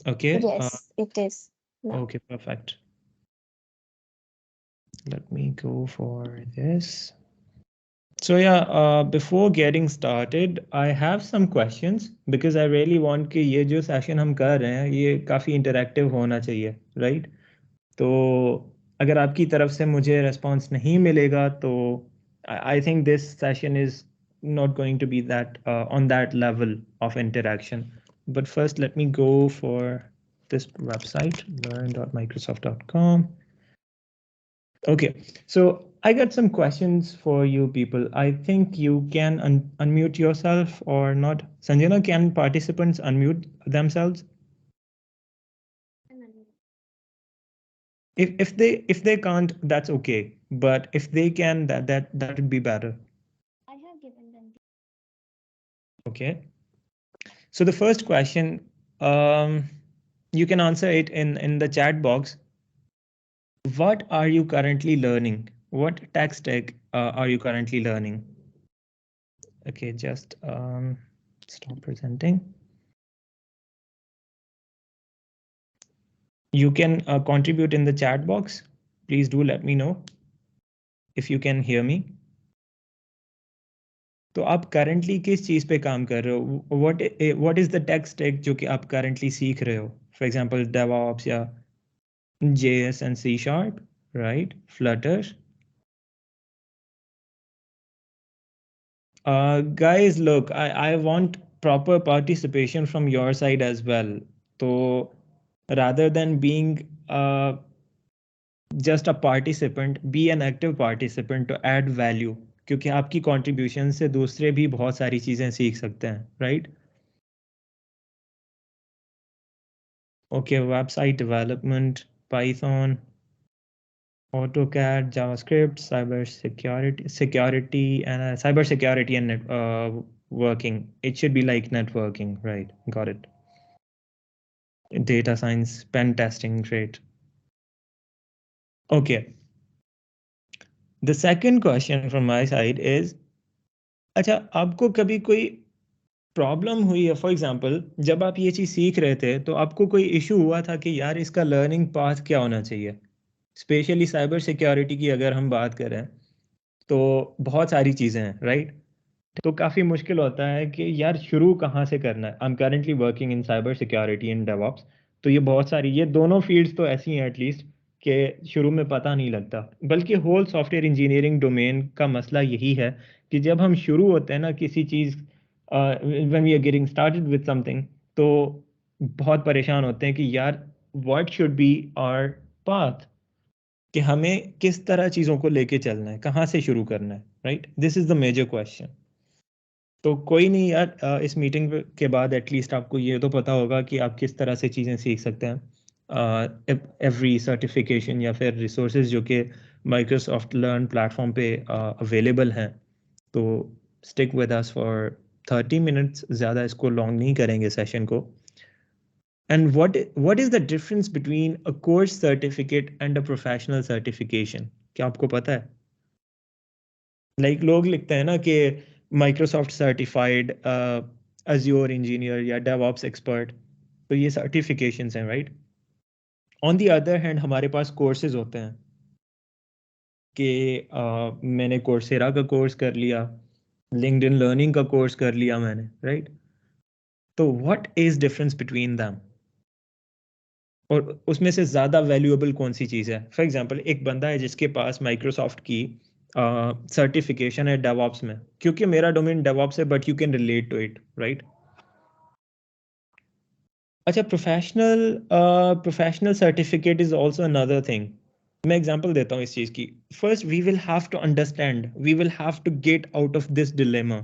Okay. Yes, it is now. Okay, perfect. Let me go for this. So yeah, before getting started, I have some questions because I really want कि ये जो session हम कर रहे हैं ये काफ़ी interactive होना चाहिए, right? तो अगर आपकी तरफ से मुझे response नहीं मिलेगा तो I think this session is not going to be that on that level of interaction. But first, let me go for this website, learn.microsoft.com. Okay, so I got some questions for you people. I think you can unmute yourself or not. Sanjana, can participants unmute themselves? If they can't, that's okay. But if they can, that would be better. I have given them. Okay. So the first question, um, you can answer it in the chat box. What are you currently learning? What tech stack are you currently learning? Okay, just stop presenting. You can contribute in the chat box. Please do let me know if you can hear me. तो आप currently किस चीज़ पे काम कर रहे हो? What is the tech stack जो कि आप currently सीख रहे हो? For example, DevOps या JS and C Sharp, right? Flutter. Guys, look, I want proper participation from your side as well. So rather than being just a participant, be an active participant to add value, क्योंकि आपकी contribution से दूसरे भी बहुत सारी चीजें सीख सकते हैं, right? Okay, website development, Python, AutoCAD, JavaScript, security, and cybersecurity and working. It should be like networking, right? Got it. Data science, pen testing, great. Okay. The second question from my side is, अच्छा आपको कभी कोई problem हुई है? For example जब आप ये चीज़ सीख रहे थे तो आपको कोई इशू हुआ था कि यार इसका लर्निंग पाथ क्या होना चाहिए? स्पेशली साइबर सिक्योरिटी की अगर हम बात करें तो बहुत सारी चीज़ें हैं, राइट? तो काफ़ी मुश्किल होता है कि यार शुरू कहाँ से करना है। I am currently working in cyber security in DevOps, तो ये बहुत सारी, ये दोनों फील्ड्स तो ऐसी हैं एटलीस्ट कि शुरू में पता नहीं लगता। बल्कि होल सॉफ्टवेयर इंजीनियरिंग डोमेन का मसला यही है कि जब हम शुरू होते हैं ना किसी चीज़, when we are getting started with something, तो बहुत परेशान होते हैं कि यार what should be our path, कि हमें किस तरह चीज़ों को लेके चलना है, कहाँ से शुरू करना है, right? This is the major question. तो कोई नहीं यार, इस मीटिंग के बाद एटलीस्ट आपको ये तो पता होगा कि आप किस तरह से चीज़ें सीख सकते हैं। एवरी सर्टिफिकेशन या फिर रिसोर्सेज जो कि माइक्रोसॉफ्ट लर्न प्लेटफॉर्म पे अवेलेबल हैं, तो stick with us for 30 minutes, ज़्यादा इसको लॉन्ग नहीं करेंगे सेशन को। And what is the difference between a course certificate and a professional certification? क्या आपको पता है? लाइक लोग लिखते हैं ना कि माइक्रोसॉफ्ट सर्टिफाइड अज्योर इंजीनियर या डेवऑप्स एक्सपर्ट, तो ये सर्टिफिकेशंस हैं, right? On the other hand हमारे पास कोर्सेज होते हैं कि मैंने कोर्सेरा का कोर्स कर लिया, लिंक्डइन लर्निंग का कोर्स कर लिया मैंने, राइट? तो what is difference between them, और उसमें से ज़्यादा वैल्यूएबल कौन सी चीज़ है? फॉर एग्जांपल एक बंदा है जिसके पास माइक्रोसॉफ्ट की सर्टिफिकेशन है डेवऑप्स में, क्योंकि मेरा डोमेन डेवऑप्स है, but you can relate to it, right? अच्छा, professional certificate is also another thing. मैं एग्जांपल देता हूँ इस चीज़ की। First we will have to understand, we will have to get out of this dilemma.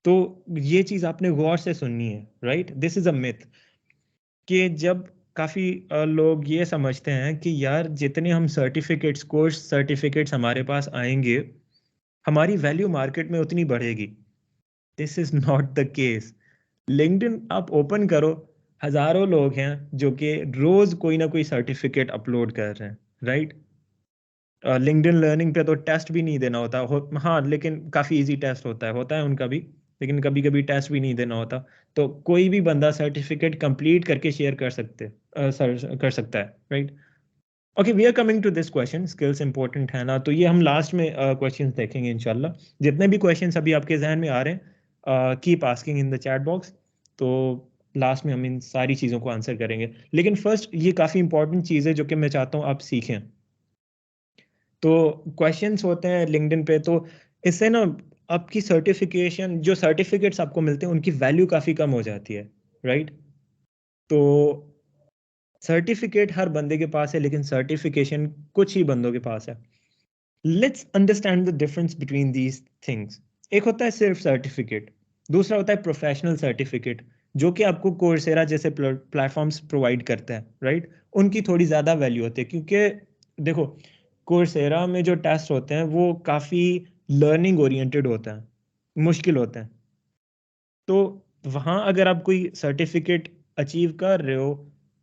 तो ये चीज़ आपने गौर से सुननी है, right? This is a myth कि जब काफ़ी लोग ये समझते हैं कि यार जितने हम सर्टिफिकेट्स, कोर्स सर्टिफिकेट्स हमारे पास आएंगे, हमारी वैल्यू मार्केट में उतनी बढ़ेगी। This is not the case. LinkedIn आप ओपन करो, हजारों लोग हैं जो कि रोज कोई ना कोई सर्टिफिकेट अपलोड कर रहे हैं, राइट? लिंक्डइन लर्निंग पे तो टेस्ट भी नहीं देना होता हाँ, लेकिन काफ़ी इजी टेस्ट होता है उनका भी। लेकिन कभी कभी टेस्ट भी नहीं देना होता, तो कोई भी बंदा सर्टिफिकेट कंप्लीट करके शेयर कर सकता है, right? Okay, we are coming to this question, skills important है ना, तो ये हम लास्ट में क्वेश्चंस देखेंगे इंशाल्लाह। जितने भी क्वेश्चंस अभी आपके जहन में आ रहे हैं, keep asking in the chat box, तो लास्ट में हम इन सारी चीज़ों को आंसर करेंगे। लेकिन फर्स्ट ये काफ़ी इंपॉर्टेंट चीज़ है जो कि मैं चाहता हूँ आप सीखें। तो क्वेश्चंस होते हैं लिंक्डइन पे, तो इससे ना आपकी सर्टिफिकेशन, जो सर्टिफिकेट्स आपको मिलते हैं उनकी वैल्यू काफ़ी कम हो जाती है, राइट? तो सर्टिफिकेट हर बंदे के पास है, लेकिन सर्टिफिकेशन कुछ ही बंदों के पास है। Let's understand the difference between these things. एक होता है सिर्फ सर्टिफिकेट, दूसरा होता है प्रोफेशनल सर्टिफिकेट, जो कि आपको कोर्सेरा जैसे प्लेटफॉर्म्स प्रोवाइड करता है, राइट? उनकी थोड़ी ज़्यादा वैल्यू होती है, क्योंकि देखो कोर्सेरा में जो टेस्ट होते हैं वो काफ़ी लर्निंग ओरिएंटेड होते हैं, मुश्किल होते हैं। तो वहाँ अगर आप कोई सर्टिफिकेट अचीव कर रहे हो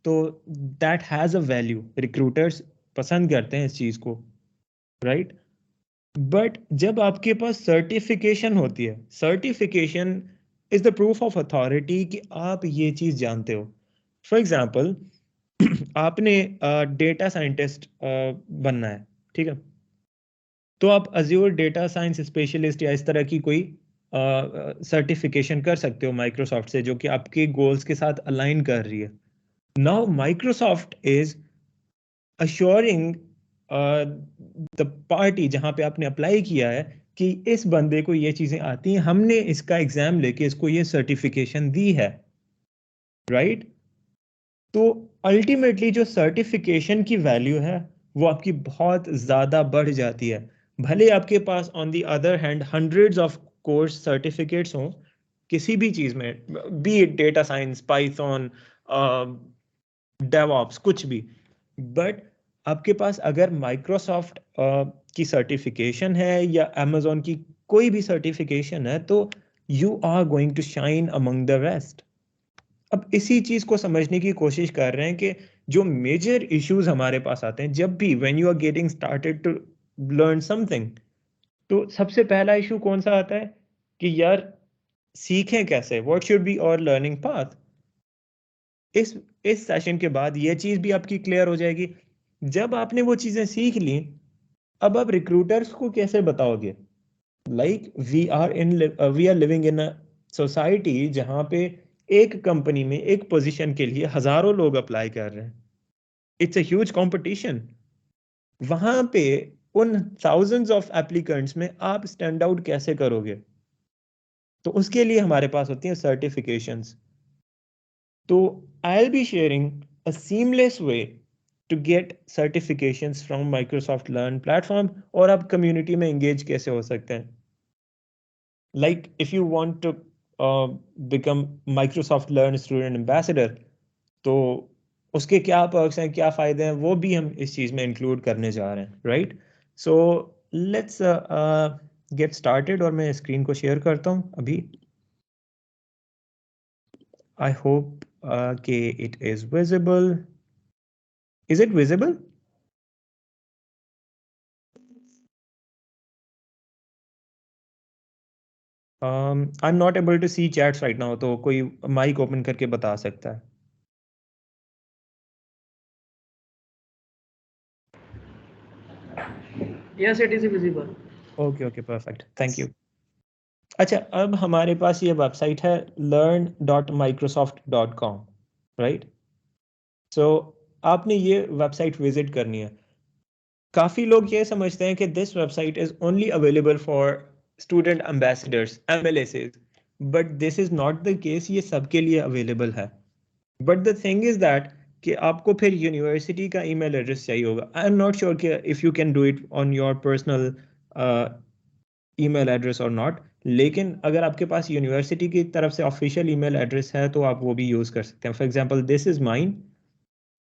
तो that has a value, recruiters पसंद करते हैं इस चीज़ को, राइट? बट जब आपके पास सर्टिफिकेशन होती है, certification is the proof of authority कि आप ये चीज़ जानते हो। फॉर एग्जाम्पल आपने डेटा साइंटिस्ट बनना है, ठीक है? तो आप अज्योर डेटा साइंस स्पेशलिस्ट या इस तरह की कोई सर्टिफिकेशन कर सकते हो माइक्रोसॉफ्ट से, जो कि आपके गोल्स के साथ अलाइन कर रही है। Now Microsoft is assuring the party जहां पे आपने अप्लाई किया है कि इस बंदे को ये चीजें आती हैं, हमने इसका एग्जाम लेके इसको ये सर्टिफिकेशन दी है, राइट? तो अल्टीमेटली जो सर्टिफिकेशन की वैल्यू है वो आपकी बहुत ज़्यादा बढ़ जाती है। भले आपके pass on the other hand hundreds of course certificates हों किसी भी चीज़ में, B it data science, Python, DevOps, कुछ भी, बट आपके पास अगर माइक्रोसॉफ्ट की सर्टिफिकेशन है या अमेजोन की कोई भी सर्टिफिकेशन है, तो you are going to shine among the rest. अब इसी चीज को समझने की कोशिश कर रहे हैं कि जो मेजर इश्यूज हमारे पास आते हैं जब भी when you are getting started to learn something, तो सबसे पहला इशू कौन सा आता है कि यार सीखें कैसे, what should be our learning path. इस इस सेशन के बाद ये चीज भी आपकी क्लियर हो जाएगी। जब आपने वो चीजें सीख ली, अब आप रिक्रूटर्स को कैसे बताओगे? Like we are living in a society जहां पे एक कंपनी में एक पोजीशन के लिए हजारों लोग अप्लाई कर रहे हैं। It's a huge competition. वहां पे उन थाउजेंड्स ऑफ एप्लीकेंट्स में आप स्टैंड आउट कैसे करोगे? तो उसके लिए हमारे पास होती हैं सर्टिफिकेशंस। तो I will be sharing a seamless way to get certifications from Microsoft Learn platform, और आप कम्युनिटी में एंगेज कैसे हो सकते हैं। Like if you want to become Microsoft Learn Student Ambassador, तो उसके क्या पर्क्स हैं, क्या फायदे हैं, वो भी हम इस चीज में इंक्लूड करने जा रहे हैं, right? So let's get started, और मैं स्क्रीन को शेयर करता हूं अभी। आई होप कि it is visible. Is it visible? I am not able to see chats right now, तो कोई माइक ओपन करके बता सकता है? Yes, it is visible. Okay okay, perfect, thank you. अच्छा, अब हमारे पास ये वेबसाइट है learn.microsoft.com, राइट? सो आपने ये वेबसाइट विजिट करनी है। काफ़ी लोग ये समझते हैं कि this website is only available for student ambassadors, MLSs, but this is not the case. ये सबके लिए अवेलेबल है, but the thing is that कि आपको फिर यूनिवर्सिटी का ईमेल एड्रेस चाहिए होगा। आई एम नॉट श्योर कि if you can do it on your personal email address और नॉट, लेकिन अगर आपके पास यूनिवर्सिटी की तरफ से ऑफिशियल ईमेल एड्रेस है तो आप वो भी यूज़ कर सकते हैं। For example this is mine,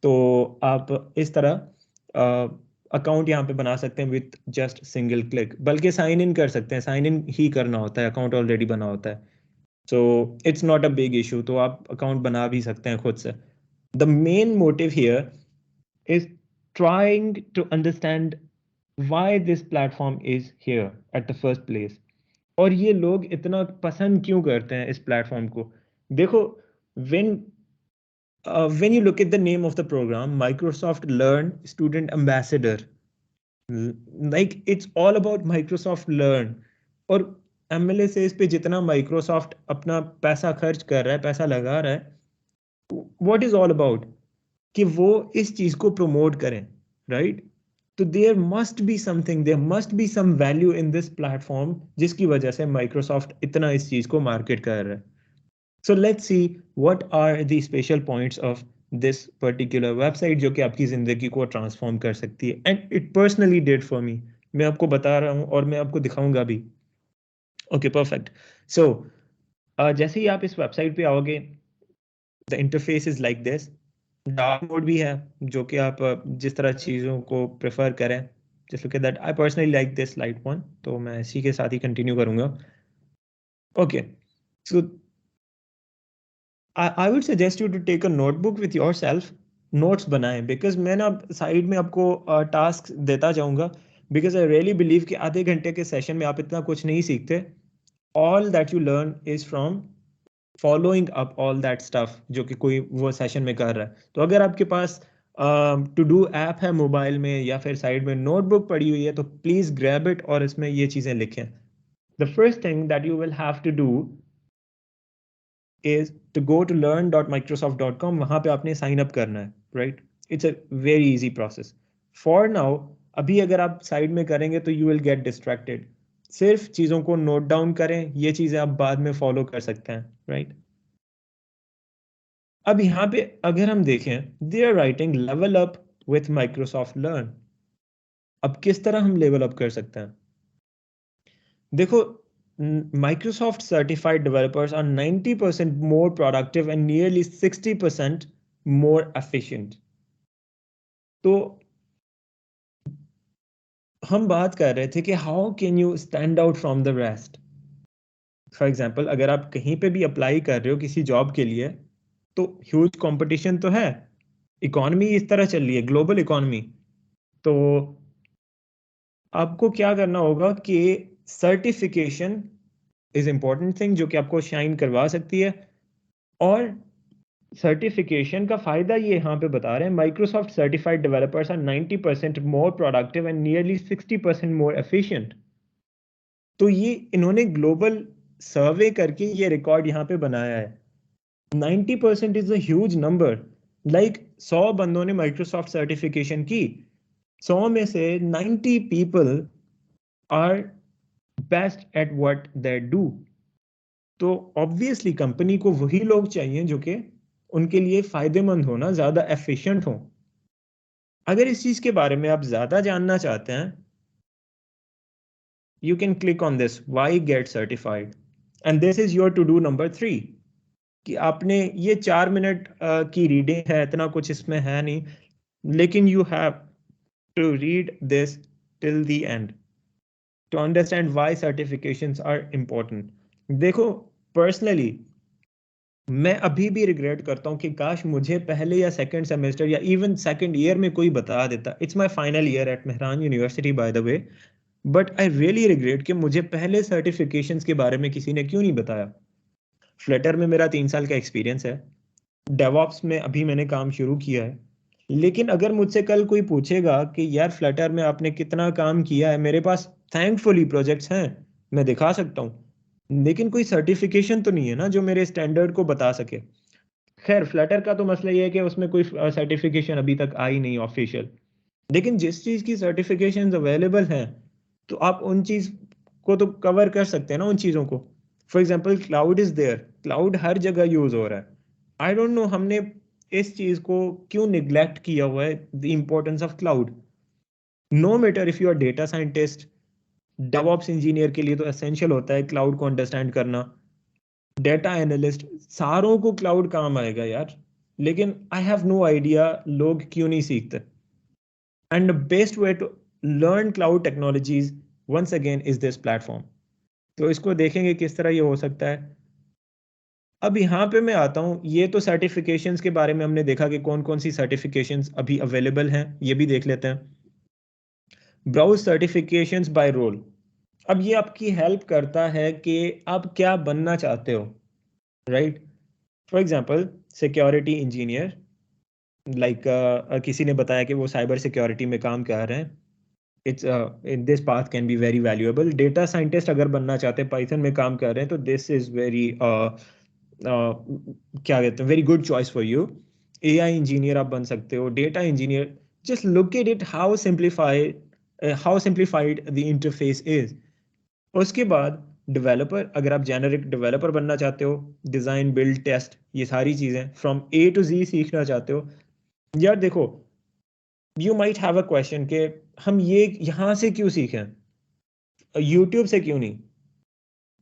तो आप इस तरह अकाउंट यहाँ पे बना सकते हैं विथ जस्ट सिंगल क्लिक, बल्कि साइन इन कर सकते हैं, साइन इन ही करना होता है, अकाउंट ऑलरेडी बना होता है। So it's not a big issue, तो आप अकाउंट बना भी सकते हैं खुद से। The main motive here is trying to understand why this platform is here at the first place, और ये लोग इतना पसंद क्यों करते हैं इस प्लेटफॉर्म को? देखो, when when you look at the name of the program, Microsoft Learn Student Ambassador, like it's all about Microsoft Learn. और MLA से इस पे जितना Microsoft अपना पैसा खर्च कर रहा है, पैसा लगा रहा है, what is all about कि वो इस चीज को प्रमोट करें, राइट? तो there must be something, there must be some value in this platform जिसकी वजह से माइक्रोसॉफ्ट इतना इस चीज को मार्केट कर रहा है. So let's see what are the special points of this particular website जो कि आपकी जिंदगी को ट्रांसफॉर्म कर सकती है. And it personally did for me. मैं आपको बता रहा हूँ और मैं आपको दिखाऊंगा भी. Okay, perfect. So जैसे ही आप इस वेबसाइट पे आओगे, the interface is like this. Dark mode भी है जो कि आप जिस तरह चीज़ों को प्रेफर करें. Just look at that. I personally like this light one. तो मैं इसी के साथ ही कंटिन्यू करूंगा. Okay. So I would suggest you to take a notebook with yourself. Notes बनाएं because मैं ना साइड में आपको टास्क देता जाऊंगा because I really believe कि आधे घंटे के सेशन में आप इतना कुछ नहीं सीखते. All that you learn is from following up all that stuff जो कि कोई वो सेशन में कर रहा है. तो अगर आपके पास टू डू ऐप है मोबाइल में या फिर साइड में नोटबुक पड़ी हुई है तो प्लीज ग्रैब इट और इसमें ये चीजें लिखें. The first thing that you will have to do is to go to learn.microsoft.com. वहां पे आपने साइन अप करना है, right? It's a very easy process. For now अभी अगर आप साइड में करेंगे तो यू विल गेट डिस्ट्रैक्टेड. सिर्फ चीजों को नोट डाउन करें, ये चीजें आप बाद में फॉलो कर सकते हैं, राइट? अब यहाँ पे अगर हम देखें, they are writing level up with Microsoft Learn. अब किस तरह हम लेवल अप कर सकते हैं? देखो, Microsoft certified developers are 90% more productive and nearly 60% more efficient. तो हम बात कर रहे थे कि how can you stand out from the rest. For example, अगर आप कहीं पे भी अप्लाई कर रहे हो किसी जॉब के लिए तो ह्यूज कंपटीशन तो है. इकोनॉमी इस तरह चल रही है, ग्लोबल इकोनॉमी. तो आपको क्या करना होगा कि सर्टिफिकेशन इज इंपॉर्टेंट थिंग जो कि आपको शाइन करवा सकती है. और सर्टिफिकेशन का फायदा ये यहाँ पे बता रहे हैं, Microsoft certified developers are 90% more productive and nearly 60% more efficient. तो ये इन्होंने ग्लोबल सर्वे करके ये रिकॉर्ड यहाँ पे बनाया है. 90% is a huge number. Like 100 बंदों ने माइक्रोसॉफ्ट सर्टिफिकेशन की, 100 में से 90 people are best at what they do. तो ऑब्वियसली कंपनी को वही लोग चाहिए जो कि उनके लिए फायदेमंद हो ना, ज्यादा एफिशिएंट हो. अगर इस चीज के बारे में आप ज्यादा जानना चाहते हैं, you can click on this why get certified and this is your to do number 3. कि आपने ये 4 मिनट की रीडिंग है, इतना कुछ इसमें है नहीं, लेकिन you have to read this till the end to understand why certifications are important. देखो, पर्सनली मैं अभी भी रिग्रेट करता हूँ कि काश मुझे पहले या सेकंड सेमेस्टर या इवन सेकंड ईयर में कोई बता देता. It's my final year at Mehran university by the way, but I really regret कि मुझे पहले सर्टिफिकेशंस के बारे में किसी ने क्यों नहीं बताया. फ्लटर में मेरा 3 साल का एक्सपीरियंस है, डेवऑप्स में अभी मैंने काम शुरू किया है. लेकिन अगर मुझसे कल कोई पूछेगा कि यार फ्लटर में आपने कितना काम किया है, मेरे पास थैंकफुली प्रोजेक्ट्स हैं, मैं दिखा सकता हूँ, लेकिन कोई सर्टिफिकेशन तो नहीं है ना जो मेरे स्टैंडर्ड को बता सके. खैर, फ्लटर का तो मसला ये है कि उसमें कोई सर्टिफिकेशन अभी तक आई नहीं ऑफिशियल. लेकिन जिस चीज की सर्टिफिकेशन अवेलेबल हैं तो आप उन चीज को तो कवर कर सकते हैं ना, उन चीजों को. For example, cloud is there, cloud हर जगह यूज हो रहा है. आई डोंट नो हमने इस चीज को क्यों निग्लेक्ट किया हुआ है, the importance of cloud. No matter if you are data scientist, DevOps engineer के लिए तो एसेंशियल होता है क्लाउड को अंडरस्टैंड करना, डेटा एनालिस्ट, सारों को क्लाउड काम आएगा यार. लेकिन आई हैव नो आइडिया लोग क्यों नहीं सीखते. And the best way to learn cloud technologies once again is this platform. तो इसको देखेंगे किस तरह ये हो सकता है. अब यहाँ पे मैं आता हूँ, ये तो सर्टिफिकेशंस के बारे में हमने देखा कि कौन कौन सी सर्टिफिकेशंस अभी अवेलेबल हैं, ये भी देख लेते हैं. Browse certifications by role. अब ये आपकी हेल्प करता है कि आप क्या बनना चाहते हो, right? For example security engineer, like किसी ने बताया कि वो साइबर सिक्योरिटी में काम कर रहे हैं, it's in this path can be very valuable. Data scientist अगर बनना चाहते हैं, पाइथन में काम कर रहे हैं, तो दिस इज वेरी क्या कहते हैं, very good choice for you. AI engineer आप बन सकते हो, data engineer. Just look at it how simplified the interface is. उसके बाद डेवलपर, अगर आप जेनरिक डेवलपर बनना चाहते हो, डिजाइन बिल्ड टेस्ट ये सारी चीजें फ्रॉम ए टू जी सीखना चाहते हो, यार देखो, you might have a question कि हम ये यहाँ से क्यों सीखें, यूट्यूब से क्यों नहीं?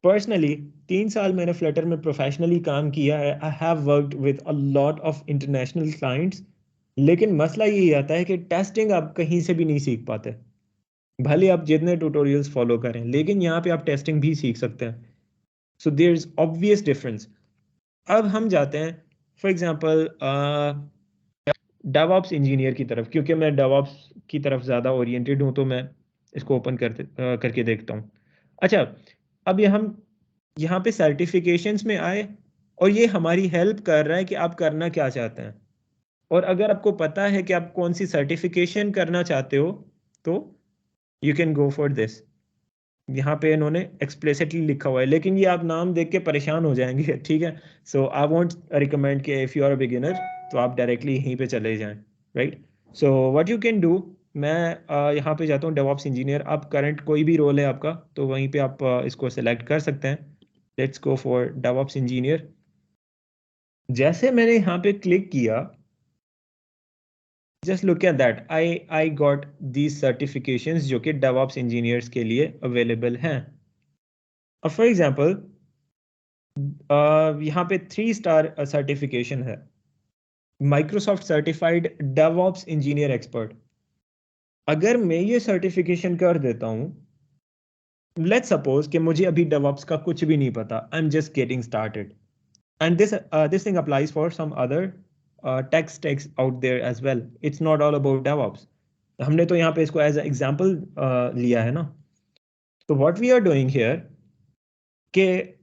पर्सनली 3 साल मैंने फ्लटर में प्रोफेशनली काम किया है। I have worked with a lot of international clients, लेकिन मसला यही आता है कि टेस्टिंग आप कहीं से भी नहीं सीख पाते, भले आप जितने ट्यूटोरियल्स फॉलो करें, लेकिन यहाँ पे आप टेस्टिंग भी सीख सकते हैं। So there is obvious difference. अब हम जाते हैं फॉर एग्जांपल डेवऑप्स इंजीनियर की तरफ, क्योंकि मैं डेवऑप्स की तरफ ज़्यादा ओरिएंटेड हूँ, तो मैं इसको ओपन करके देखता हूँ। अच्छा, अब ये हम यहाँ पे सर्टिफिकेशंस में आए, और ये हमारी हेल्प कर रहा है कि आप करना क्या चाहते हैं। और अगर आपको पता है कि आप कौन सी सर्टिफिकेशन करना चाहते हो, तो you can go for this. यहाँ पे इन्होंने एक्सप्लिसिटली लिखा हुआ है, लेकिन ये आप नाम देख के परेशान हो जाएंगे, ठीक है? सो आई वोंट रिकमेंड कि if you are a beginner, तो आप डायरेक्टली यहीं पे चले जाएं, right? So what you can do, मैं यहाँ पे जाता हूँ डेवऑप्स इंजीनियर। आप करंट कोई भी रोल है आपका, तो वहीं पे आप इसको सेलेक्ट कर सकते हैं। Let's go for DevOps engineer. जैसे मैंने यहाँ पे क्लिक किया, just look at that, I got these certifications जो कि डेवऑप्स इंजीनियर्स के लिए अवेलेबल हैं। अब फॉर एग्जांपल यहाँ पे 3 स्टार सर्टिफिकेशन है, Microsoft certified DevOps engineer expert. अगर मैं ये सर्टिफिकेशन कर देता हूँ, लेट्स सपोज कि मुझे अभी डेवऑप्स का कुछ भी नहीं पता, I am just getting started, and this thing applies for some other tech stacks out there as well. It's not all about DevOps. हमने तो यहाँ पे इसको एज एग्जाम्पल लिया है ना। तो what we are doing here, कि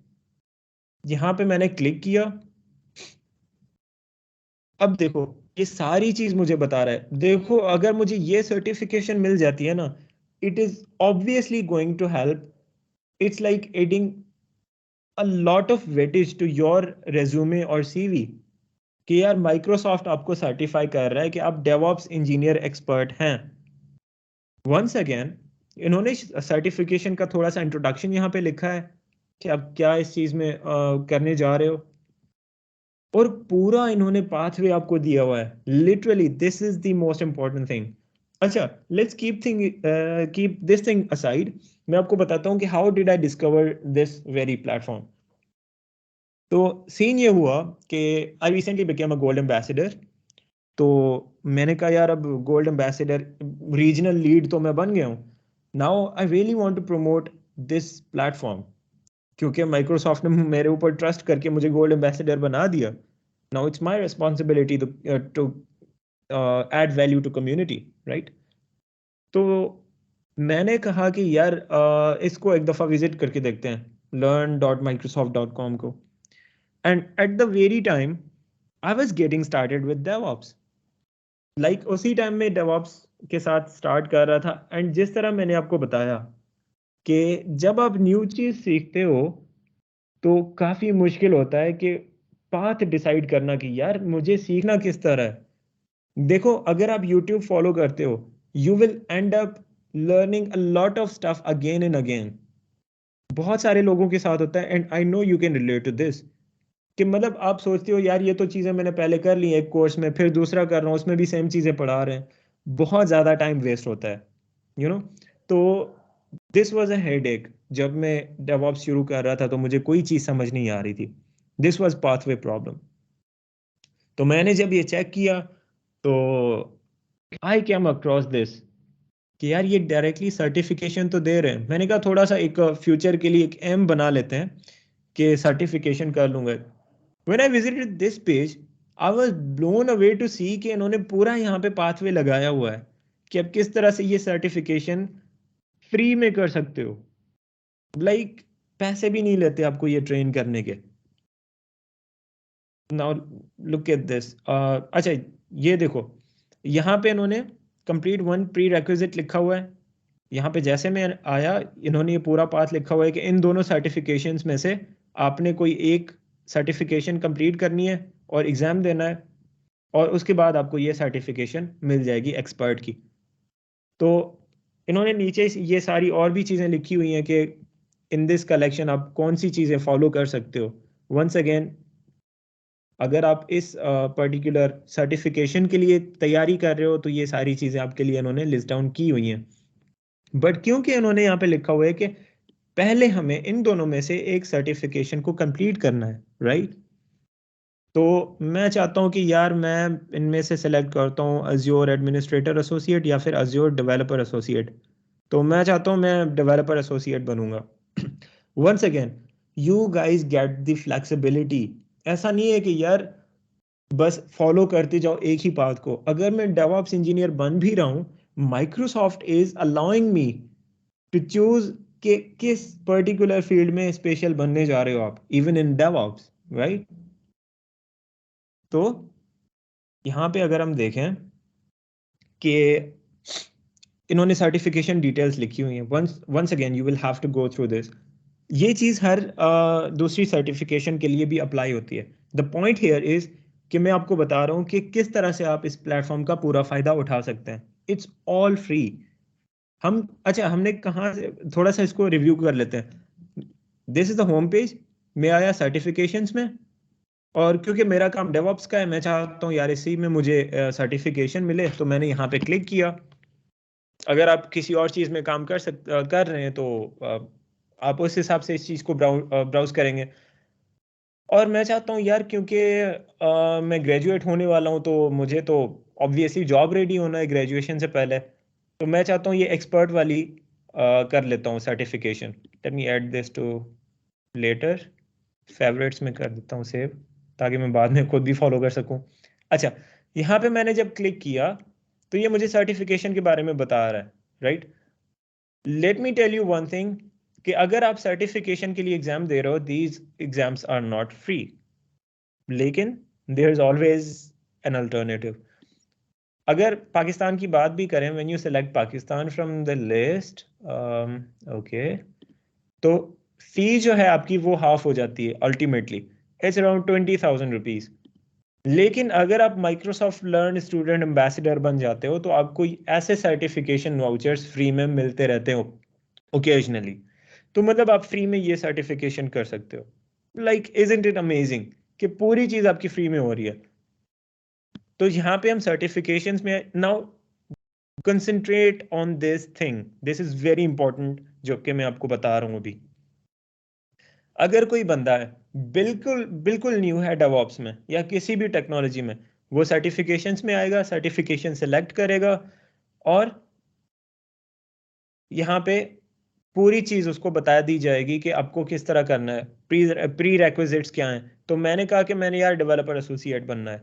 यहाँ पे मैंने क्लिक किया। अब देखो, ये सारी चीज मुझे बता रहा है। देखो, अगर मुझे ये सर्टिफिकेशन मिल जाती है ना, it is obviously going to help. It's like adding a lot of weightage to your resume और सीवी, कि यार माइक्रोसॉफ्ट आपको सर्टिफाई कर रहा है कि आप डेवऑप्स इंजीनियर एक्सपर्ट हैं। वंस अगेन, इन्होंने सर्टिफिकेशन का थोड़ा सा इंट्रोडक्शन यहाँ पे लिखा है कि आप क्या इस चीज में करने जा रहे हो, और पूरा इन्होंने पाथवे आपको दिया हुआ है। Literally this is the most important thing. अच्छा, let's keep this thing aside. मैं आपको बताता हूँ कि how did I discover this very platform. तो सीन ये हुआ कि I recently became a gold ambassador. तो मैंने कहा यार, अब गोल्ड एम्बेसडर, रीजनल लीड तो मैं बन गया हूँ। Now I really want to promote this platform, क्योंकि माइक्रोसॉफ्ट ने मेरे ऊपर ट्रस्ट करके मुझे गोल्ड एम्बेसडर बना दिया। Now it's my responsibility to add value to community, right? तो मैंने कहा कि यार इसको एक दफ़ा विजिट करके देखते हैं, learn.microsoft.com को। And at the very time I was getting started with DevOps, like उसी टाइम में डेवऑप्स के साथ स्टार्ट कर रहा था। एंड जिस तरह मैंने आपको बताया कि जब आप न्यू चीज़ सीखते हो, तो काफ़ी मुश्किल होता है कि पाथ डिसाइड करना कि यार मुझे सीखना किस तरह है। देखो, अगर आप यूट्यूब फॉलो करते हो, you will end up learning a lot of stuff again and again. बहुत सारे लोगों के साथ होता है, and I know you can relate to this, कि मतलब आप सोचते हो यार ये तो चीज़ें मैंने पहले कर ली एक कोर्स में, फिर दूसरा कर रहा हूँ, उसमें भी सेम चीज़ें पढ़ा रहे हैं, बहुत ज़्यादा टाइम वेस्ट होता है, यू नो। तो दिस वॉज अ हेडेक। जब मैं डेवऑप्स शुरू कर रहा था, तो मुझे कोई चीज़ समझ नहीं आ रही थी। This was pathway problem. तो मैंने जब ये चेक किया, तो आई केम अक्रॉस दिस, कि यार ये डायरेक्टली सर्टिफिकेशन तो दे रहे हैं। मैंने कहा थोड़ा सा एक फ्यूचर के लिए एक एम बना लेते हैं कि सर्टिफिकेशन कर लूंगा। When I visited this page, I was blown away to see कि इन्होंने पूरा यहाँ पे पाथवे लगाया हुआ है कि अब किस तरह से ये सर्टिफिकेशन फ्री में कर सकते हो। लाइक पैसे भी नहीं लेते आपको ये ट्रेन करने के। Now look at this. अच्छा ये देखो, यहाँ पे इन्होंने कंप्लीट वन प्री रेक्विजिट लिखा हुआ है। यहाँ पे जैसे मैं आया, इन्होंने ये पूरा पाथ लिखा हुआ है कि इन दोनों सर्टिफिकेशंस में से आपने कोई एक सर्टिफिकेशन कंप्लीट करनी है और एग्जाम देना है, और उसके बाद आपको ये सर्टिफिकेशन मिल जाएगी एक्सपर्ट की। तो इन्होंने नीचे ये सारी और भी चीज़ें लिखी हुई हैं कि इन दिस कलेक्शन आप कौन सी चीज़ें फॉलो कर सकते हो। वंस अगेन, अगर आप इस पर्टिकुलर सर्टिफिकेशन के लिए तैयारी कर रहे हो तो ये सारी चीज़ें आपके लिए इन्होंने लिस्ट डाउन की हुई हैं। बट क्योंकि इन्होंने यहाँ पे लिखा हुआ है कि पहले हमें इन दोनों में से एक सर्टिफिकेशन को कंप्लीट करना है, राइट? तो मैं चाहता हूँ कि यार मैं इनमें से सेलेक्ट करता हूँ अज्योर एडमिनिस्ट्रेटर एसोसिएट या फिर अज्योर डेवलपर एसोसिएट। तो मैं चाहता हूँ मैं डेवलपर एसोसिएट बनूंगा। Once again, you guys get the flexibility. ऐसा नहीं है कि यार बस फॉलो करते जाओ एक ही पाथ को। अगर मैं डेवऑप्स इंजीनियर बन भी रहा हूँ, Microsoft is allowing me to choose कि किस पर्टिकुलर फील्ड में स्पेशल बनने जा रहे हो आप, इवन इन डेवऑप्स, राइट? तो यहाँ पे अगर हम देखें कि इन्होंने सर्टिफिकेशन डिटेल्स लिखी हुई हैं, once once again you will have to go through this. ये चीज़ हर दूसरी सर्टिफिकेशन के लिए भी अप्लाई होती है। द पॉइंट हियर इज कि मैं आपको बता रहा हूँ कि किस तरह से आप इस प्लेटफॉर्म का पूरा फायदा उठा सकते हैं। It's all free. हम अच्छा, हमने कहाँ से थोड़ा सा इसको रिव्यू कर लेते हैं। This is the home page. मैं आया सर्टिफिकेशंस में, और क्योंकि मेरा काम डेवऑप्स का है, मैं चाहता हूँ यार इसी में मुझे सर्टिफिकेशन मिले, तो मैंने यहाँ पे क्लिक किया। अगर आप किसी और चीज़ में काम कर रहे हैं तो आप उस हिसाब से इस चीज़ को ब्राउज करेंगे। और मैं चाहता हूँ यार, क्योंकि मैं ग्रेजुएट होने वाला हूँ तो मुझे तो ऑब्वियसली जॉब रेडी होना है ग्रेजुएशन से पहले। तो मैं चाहता हूँ ये एक्सपर्ट वाली कर लेता हूँ certification. Let me add this to later, favourites में कर देता हूँ सेव, ताकि मैं बाद में खुद भी फॉलो कर सकूँ। अच्छा, यहाँ पे मैंने जब क्लिक किया तो ये मुझे सर्टिफिकेशन के बारे में बता रहा है, right? Let me tell you one thing कि अगर आप सर्टिफिकेशन के लिए एग्जाम दे रहे हो, these exams are not free, लेकिन there is always an alternative. अगर पाकिस्तान की बात भी करें, when you select Pakistan from the list, okay, तो फी जो है आपकी वो हाफ हो जाती है अल्टीमेटली। It's around 20,000 rupees. लेकिन अगर आप माइक्रोसॉफ्ट लर्न स्टूडेंट एम्बेसडर बन जाते हो तो आपको ऐसे सर्टिफिकेशन वाउचर्स फ्री में मिलते रहते हो ओकेजनली। तो मतलब आप फ्री में ये सर्टिफिकेशन कर सकते हो। लाइक इजंट इट अमेजिंग कि पूरी चीज आपकी फ्री में हो रही है। तो यहाँ पे हम सर्टिफिकेशंस में now concentrate on this thing, this is very important जो कि मैं आपको बता रहा हूँ अभी। अगर कोई बंदा है बिल्कुल बिल्कुल न्यू है डेवऑप्स में या किसी भी टेक्नोलॉजी में, वो सर्टिफिकेशंस में आएगा, सर्टिफिकेशन सेलेक्ट करेगा, और यहाँ पे पूरी चीज़ उसको बता दी जाएगी कि आपको किस तरह करना है, प्री रेक्विजिट्स क्या हैं। तो मैंने कहा कि मैंने यार डेवलपर एसोसिएट बनना है,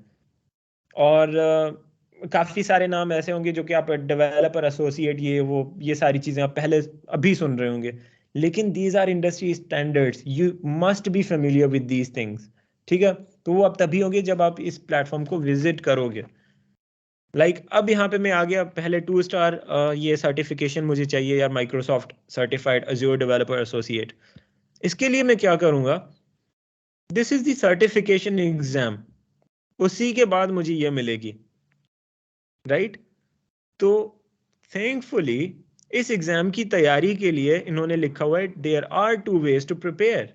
और काफ़ी सारे नाम ऐसे होंगे जो कि आप डेवलपर एसोसिएट ये वो ये सारी चीज़ें आप पहले अभी सुन रहे होंगे, लेकिन these our industry standards, you must be familiar with these things. ठीक है? तो वो अब तभी होंगे जब आप इस प्लेटफॉर्म को विजिट करोगे। अब यहाँ पे मैं आ गया, पहले 2 स्टार ये सर्टिफिकेशन मुझे चाहिए यार, Microsoft certified Azure developer associate. इसके लिए मैं क्या करूँगा, this is the certification exam, उसी के बाद मुझे ये मिलेगी, राइट? तो थैंकफुली इस एग्जाम की तैयारी के लिए इन्होंने लिखा हुआ है there are 2 ways to prepare,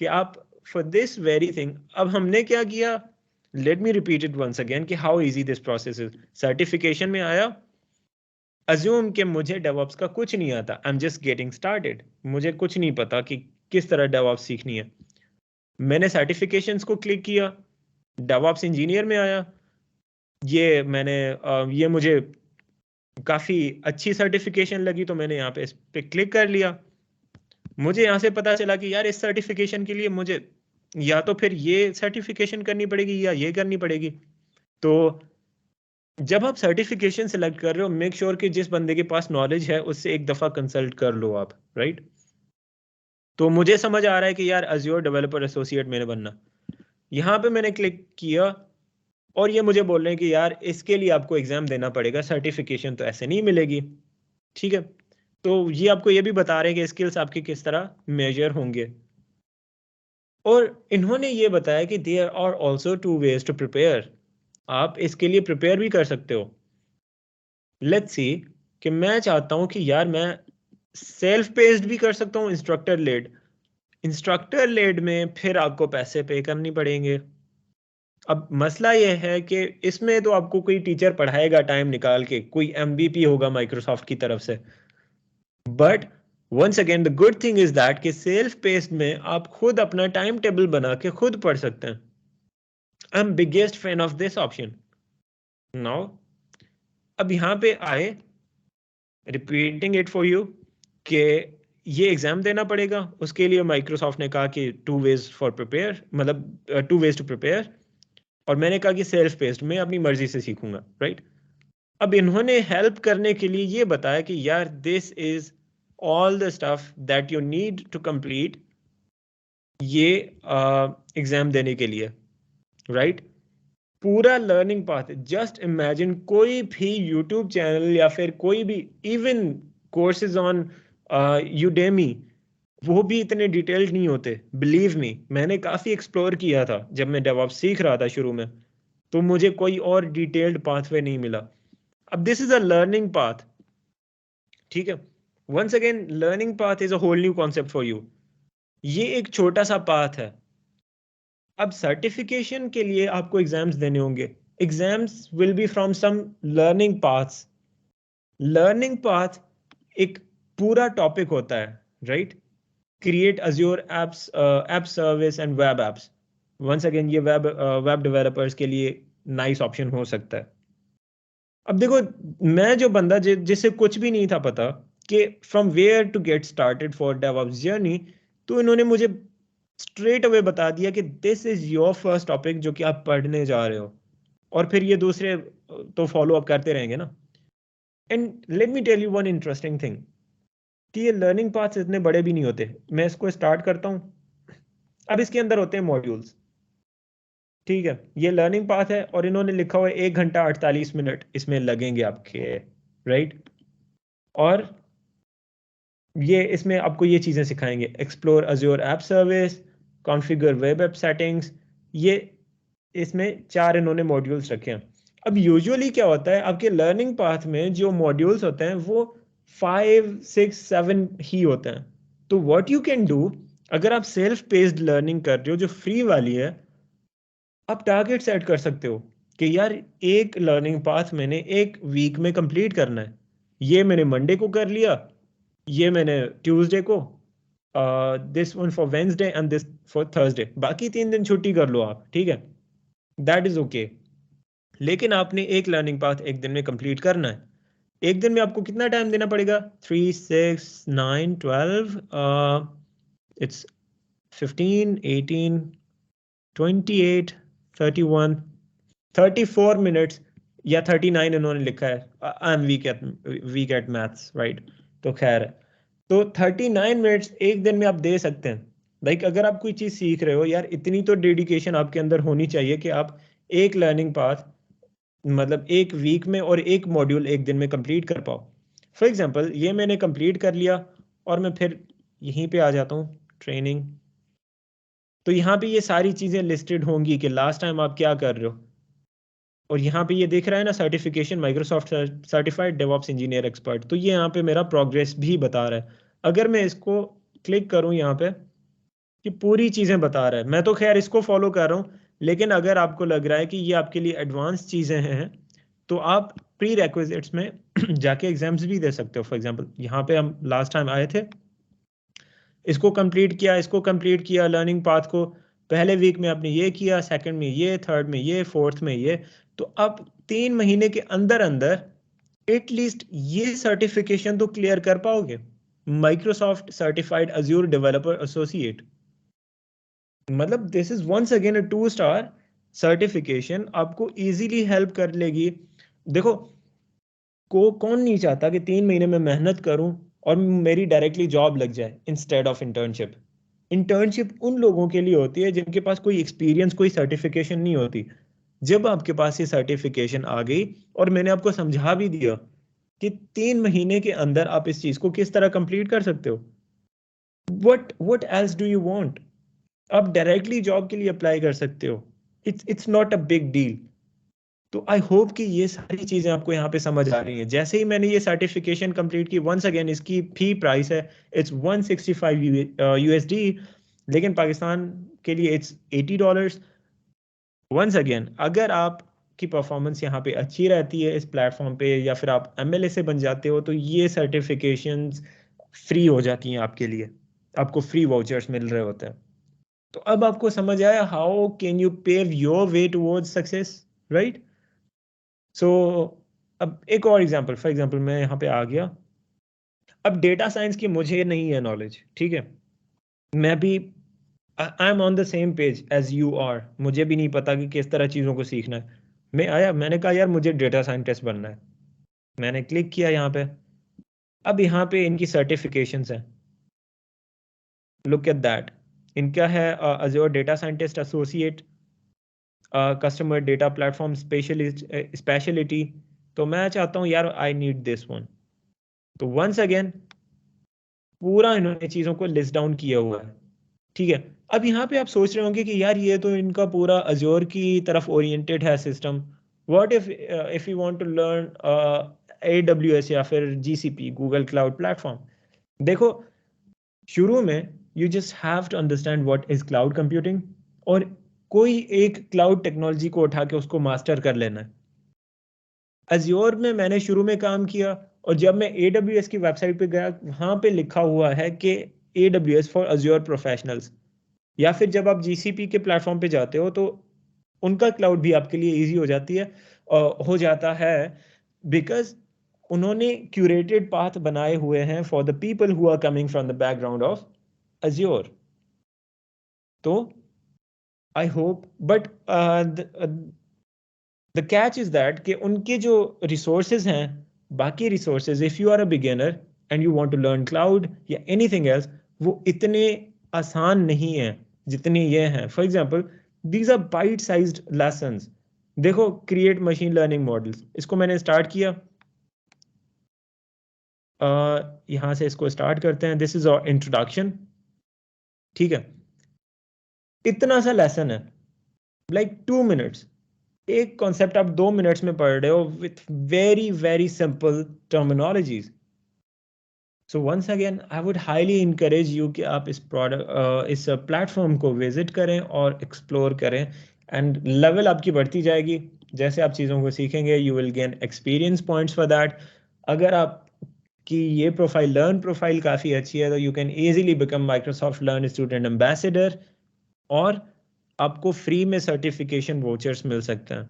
कि आप फॉर दिस वेरी थिंग। अब हमने क्या किया, let me repeat it once again कि how easy this process is. Certification में आया, अज्यूम कि मुझे डेवऑप्स का कुछ नहीं आता, आई एम जस्ट गेटिंग स्टार्टेड, मुझे कुछ नहीं पता कि किस तरह डेवऑप्स सीखनी है। मैंने सर्टिफिकेशंस को क्लिक किया, डेवऑप्स इंजीनियर में आया, ये मैंने ये मुझे काफ़ी अच्छी सर्टिफिकेशन लगी तो मैंने यहाँ पे इस पे क्लिक कर लिया। मुझे यहाँ से पता चला कि यार इस सर्टिफिकेशन के लिए मुझे या तो फिर ये सर्टिफिकेशन करनी पड़ेगी या ये करनी पड़ेगी। तो जब आप सर्टिफिकेशन सेलेक्ट कर रहे हो, मेक श्योर कि जिस बंदे के पास नॉलेज है उससे एक दफ़ा कंसल्ट कर लो आप, राइट? तो मुझे समझ आ रहा है कि यार अज्योर डेवलपर एसोसिएट मैंने बनना, यहाँ पे मैंने क्लिक किया और ये मुझे बोल रहे हैं कि यार इसके लिए आपको एग्जाम देना पड़ेगा, सर्टिफिकेशन तो ऐसे नहीं मिलेगी। ठीक है, तो ये आपको ये भी बता रहे हैं कि स्किल्स आपके किस तरह मेजर होंगे। और इन्होंने ये बताया कि there are also two ways to prepare, आप इसके लिए प्रिपेयर भी कर सकते हो। लेट्स सी कि मैं चाहता हूं कि यार मैं सेल्फ पेस्ड भी कर सकता हूँ, इंस्ट्रक्टर लेड। इंस्ट्रक्टर लेड में फिर आपको पैसे पे करनी पड़ेंगे। अब मसला यह है कि इसमें तो आपको कोई टीचर पढ़ाएगा टाइम निकाल के, कोई एमवीपी होगा माइक्रोसॉफ्ट की तरफ से। But once again the good thing is that कि सेल्फ पेस्ड में आप खुद अपना टाइम टेबल बना के खुद पढ़ सकते हैं। I am biggest fan of this option. Now अब यहां पे आए, रिपीटिंग इट फॉर यू, कि ये एग्जाम देना पड़ेगा। उसके लिए माइक्रोसॉफ्ट ने कहा कि टू वेज फॉर प्रिपेयर, मतलब टू वेज टू प्रिपेयर। और मैंने कहा कि सेल्फ पेस्ड में अपनी मर्जी से सीखूंगा, राइट। अब इन्होंने हेल्प करने के लिए ये बताया कि यार this is all the stuff that you need to complete ये एग्जाम देने के लिए, राइट। पूरा लर्निंग पाथ, जस्ट इमेजिन कोई भी यूट्यूब चैनल या फिर कोई भी इवन कोर्सेज ऑन यूडेमी, वो भी इतने डिटेल्ड नहीं होते। बिलीव मी, मैंने काफी एक्सप्लोर किया था जब मैं डेवऑप्स सीख रहा था शुरू में, तो मुझे कोई और डिटेल्ड पाथवे नहीं मिला। अब this is a learning path, ठीक है। Once again learning path is a whole new concept for you. ये एक छोटा सा पाथ है। अब सर्टिफिकेशन के लिए आपको एग्जाम्स देने होंगे। Exams will be from some learning paths. Learning path एक पूरा टॉपिक होता है, right. Create Azure apps, app service and web apps. Once again ये वेब डेवलपर्स के लिए नाइस ऑप्शन हो सकता है। अब देखो, मैं जो बंदा जिसे कुछ भी नहीं था पता कि from where to get started for DevOps journey, तो इन्होंने मुझे स्ट्रेट अवे बता दिया कि this is your first topic जो कि आप पढ़ने जा रहे हो, और फिर ये दूसरे तो फॉलो अप करते रहेंगे ना। And let me tell you one interesting thing, कि ये लर्निंग पाथ्स इतने बड़े भी नहीं होते। मैं इसको स्टार्ट करता हूँ। अब इसके अंदर होते हैं मॉड्यूल्स, ठीक है। ये लर्निंग पाथ है और इन्होंने लिखा हुआ है 1 घंटा 48 मिनट इसमें लगेंगे आपके, राइट। और ये इसमें आपको ये चीज़ें सिखाएंगे, explore Azure app service, configure web app settings. ये इसमें 4 इन्होंने मॉड्यूल्स रखे हैं। अब यूजुअली क्या होता है, आपके लर्निंग पाथ में जो मॉड्यूल्स होते हैं वो 5 6 7 ही होते हैं। तो व्हाट यू कैन डू, अगर आप सेल्फ पेस्ड लर्निंग कर रहे हो जो फ्री वाली है, आप टारगेट सेट कर सकते हो कि यार एक लर्निंग पाथ मैंने एक वीक में कंप्लीट करना है। ये मैंने मंडे को कर लिया, ये मैंने ट्यूसडे को, this one for Wednesday and this for Thursday. बाकी 3 दिन छुट्टी कर लो आप, ठीक है, दैट इज ओके। लेकिन आपने एक लर्निंग पाथ एक दिन में कंप्लीट करना है। एक दिन में आपको कितना टाइम देना पड़ेगा? 3 6 9 12, इट्स 15 18 28 31 34 मिनट्स या 39 इन्होंने लिखा है। I am weak at maths, right. तो खैर है, तो 39 मिनट्स एक दिन में आप दे सकते हैं। लाइक अगर आप कोई चीज़ सीख रहे हो यार, इतनी तो डेडिकेशन आपके अंदर होनी चाहिए कि आप एक लर्निंग पाथ, मतलब एक वीक में और एक मॉड्यूल एक दिन में कंप्लीट कर पाओ। फॉर एग्जांपल ये मैंने कंप्लीट कर लिया और मैं फिर यहीं पे आ जाता हूँ, ट्रेनिंग। तो यहाँ पे ये सारी चीज़ें लिस्टेड होंगी कि लास्ट टाइम आप क्या कर रहे हो। और यहाँ पे ये देख रहा है ना, certification Microsoft certified DevOps engineer expert, तो ये यहाँ पे मेरा प्रोग्रेस भी बता रहा है। अगर मैं इसको क्लिक करूँ यहाँ पे, कि पूरी चीज़ें बता रहा है। मैं तो खैर इसको फॉलो कर रहा हूँ, लेकिन अगर आपको लग रहा है कि ये आपके लिए एडवांस चीज़ें हैं, तो आप प्री रिक्विजिट्स में जाके एग्जाम्स भी दे सकते हो। फॉर एग्जांपल यहाँ पे हम लास्ट टाइम आए थे, इसको कंप्लीट किया, इसको कंप्लीट किया लर्निंग पाथ को। पहले वीक में आपने ये किया, सेकंड में ये, थर्ड में ये, फोर्थ में ये। तो अब 3 महीने के अंदर अंदर एटलीस्ट ये सर्टिफिकेशन तो क्लियर कर पाओगे, Microsoft certified Azure developer associate. मतलब this is once again a 2 star certification, आपको इजीली हेल्प कर लेगी। देखो, कौन नहीं चाहता कि 3 महीने में मेहनत करूं और मेरी डायरेक्टली जॉब लग जाए इंस्टेड ऑफ इंटर्नशिप। इंटर्नशिप उन लोगों के लिए होती है जिनके पास कोई एक्सपीरियंस, कोई सर्टिफिकेशन नहीं होती। जब आपके पास ये सर्टिफिकेशन आ गई और मैंने आपको समझा भी दिया कि 3 महीने के अंदर आप इस चीज को किस तरह कंप्लीट कर सकते हो, what else do you want? आप डायरेक्टली जॉब के लिए अप्लाई कर सकते हो। It's not a big deal. तो आई होप कि ये सारी चीजें आपको यहाँ पे समझ आ रही हैं। जैसे ही मैंने ये सर्टिफिकेशन कंप्लीट की, वंस अगेन इसकी फी प्राइस है इट्स 165 यूएसडी, लेकिन पाकिस्तान के लिए इट्स $80। वंस अगेन अगर आप की परफॉर्मेंस यहाँ पे अच्छी रहती है इस प्लेटफॉर्म पे, या फिर आप एमएलए से बन जाते हो, तो ये सर्टिफिकेशंस फ्री हो जाती हैं आपके लिए, आपको फ्री वाउचर्स मिल रहे होते हैं। तो अब आपको समझ आया how can you pave your way towards success, right? So अब एक और एग्जांपल, फॉर एग्जांपल मैं यहाँ पे आ गया। अब डेटा साइंस की मुझे नहीं है नॉलेज, ठीक है, मैं भी I am on the same page as you are, मुझे भी नहीं पता कि किस तरह चीज़ों को सीखना है। मैं आया, मैंने कहा यार मुझे डेटा साइंटिस्ट बनना है, मैंने क्लिक किया यहाँ पे। अब यहाँ पे इनकी सर्टिफिकेशंस हैं, लुक एट दैट। इनका है Azure data scientist associate, customer data platform specialist speciality. तो मैं चाहता हूँ यार आई नीड दिस वन। तो वंस अगेन पूरा इन्होंने चीज़ों को लिस्ट डाउन किया हुआ है, ठीक है। अब यहाँ पे आप सोच रहे होंगे कि यार ये तो इनका पूरा अजोर की तरफ ओरिएंटेड है system. What if you want to learn AWS या फिर GCP, गूगल क्लाउड प्लेटफॉर्म? देखो, शुरू में you just have to understand what is cloud computing, और कोई एक क्लाउड टेक्नोलॉजी को उठा के उसको मास्टर कर लेना है। अज्योर में मैंने शुरू में काम किया, और जब मैं AWS की वेबसाइट पे गया, वहां पे लिखा हुआ है कि AWS फॉर अज्योर प्रोफेशनल्स। या फिर जब आप GCP के प्लेटफॉर्म पे जाते हो तो उनका क्लाउड भी आपके लिए इजी हो जाती है, हो जाता है, बिकॉज उन्होंने क्यूरेटेड पाथ बनाए हुए हैं for the people who are coming from the background of Azure. तो I hope, but the catch is that कि उनके जो रिसोर्सेज हैं, बाकी resources, if you are a beginner and you want to learn cloud या anything else, वो इतने आसान नहीं हैं जितने ये हैं। For example, these are bite sized lessons. देखो, क्रिएट मशीन लर्निंग मॉडल्स, इसको मैंने स्टार्ट किया। यहाँ से इसको स्टार्ट करते हैं। दिस इज आवर इंट्रोडक्शन, ठीक है। इतना सा लेसन है, लाइक 2 मिनट्स। एक कॉन्सेप्ट आप 2 मिनट्स में पढ़ रहे हो with very very simple terminologies. So once again I would highly encourage you कि आप इस प्रोडक्ट इस प्लेटफॉर्म को विजिट करें और एक्सप्लोर करें, एंड लेवल आपकी बढ़ती जाएगी। जैसे आप चीज़ों को सीखेंगे, you will gain experience points for that. अगर आप कि ये प्रोफाइल, लर्न प्रोफाइल काफ़ी अच्छी है, तो you can easily become Microsoft learn student ambassador, और आपको फ्री में सर्टिफिकेशन वोचर्स मिल सकते हैं।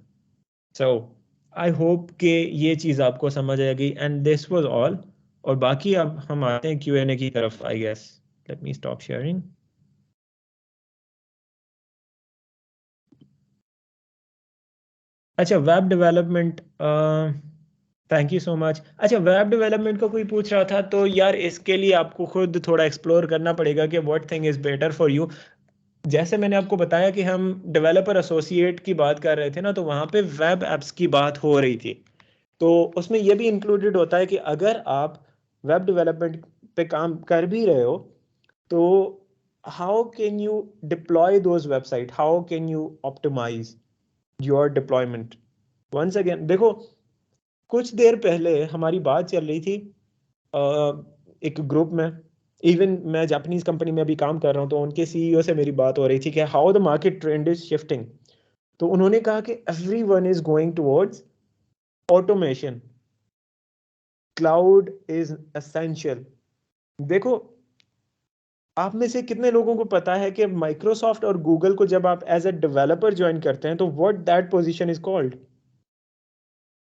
सो आई होप कि ये चीज़ आपको समझ आएगी, एंड दिस वाज ऑल। और बाकी अब हम आते हैं Q&A की तरफ, I guess. Let me stop sharing. अच्छा, web development, thank you so much. अच्छा, वेब डेवलपमेंट को कोई पूछ रहा था, तो यार इसके लिए आपको खुद थोड़ा एक्सप्लोर करना पड़ेगा कि what thing is better for you. जैसे मैंने आपको बताया कि हम डेवलपर एसोसिएट की बात कर रहे थे ना, तो वहाँ पे वेब एप्स की बात हो रही थी। तो उसमें यह भी इंक्लूडेड होता है कि अगर आप वेब डेवलपमेंट पे काम कर भी रहे हो, तो how can you deploy those website, how can you optimise your deployment. Once again देखो, कुछ देर पहले हमारी बात चल रही थी एक ग्रुप में। इवन मैं जापानीज कंपनी में अभी काम कर रहा हूँ, तो उनके CEO से मेरी बात हो रही थी कि how the market trend is shifting. तो उन्होंने कहा कि everyone is going towards automation, cloud is essential. देखो, आप में से कितने लोगों को पता है कि माइक्रोसॉफ्ट और गूगल को जब आप एज अ डेवलपर ज्वाइन करते हैं, तो what that position is called?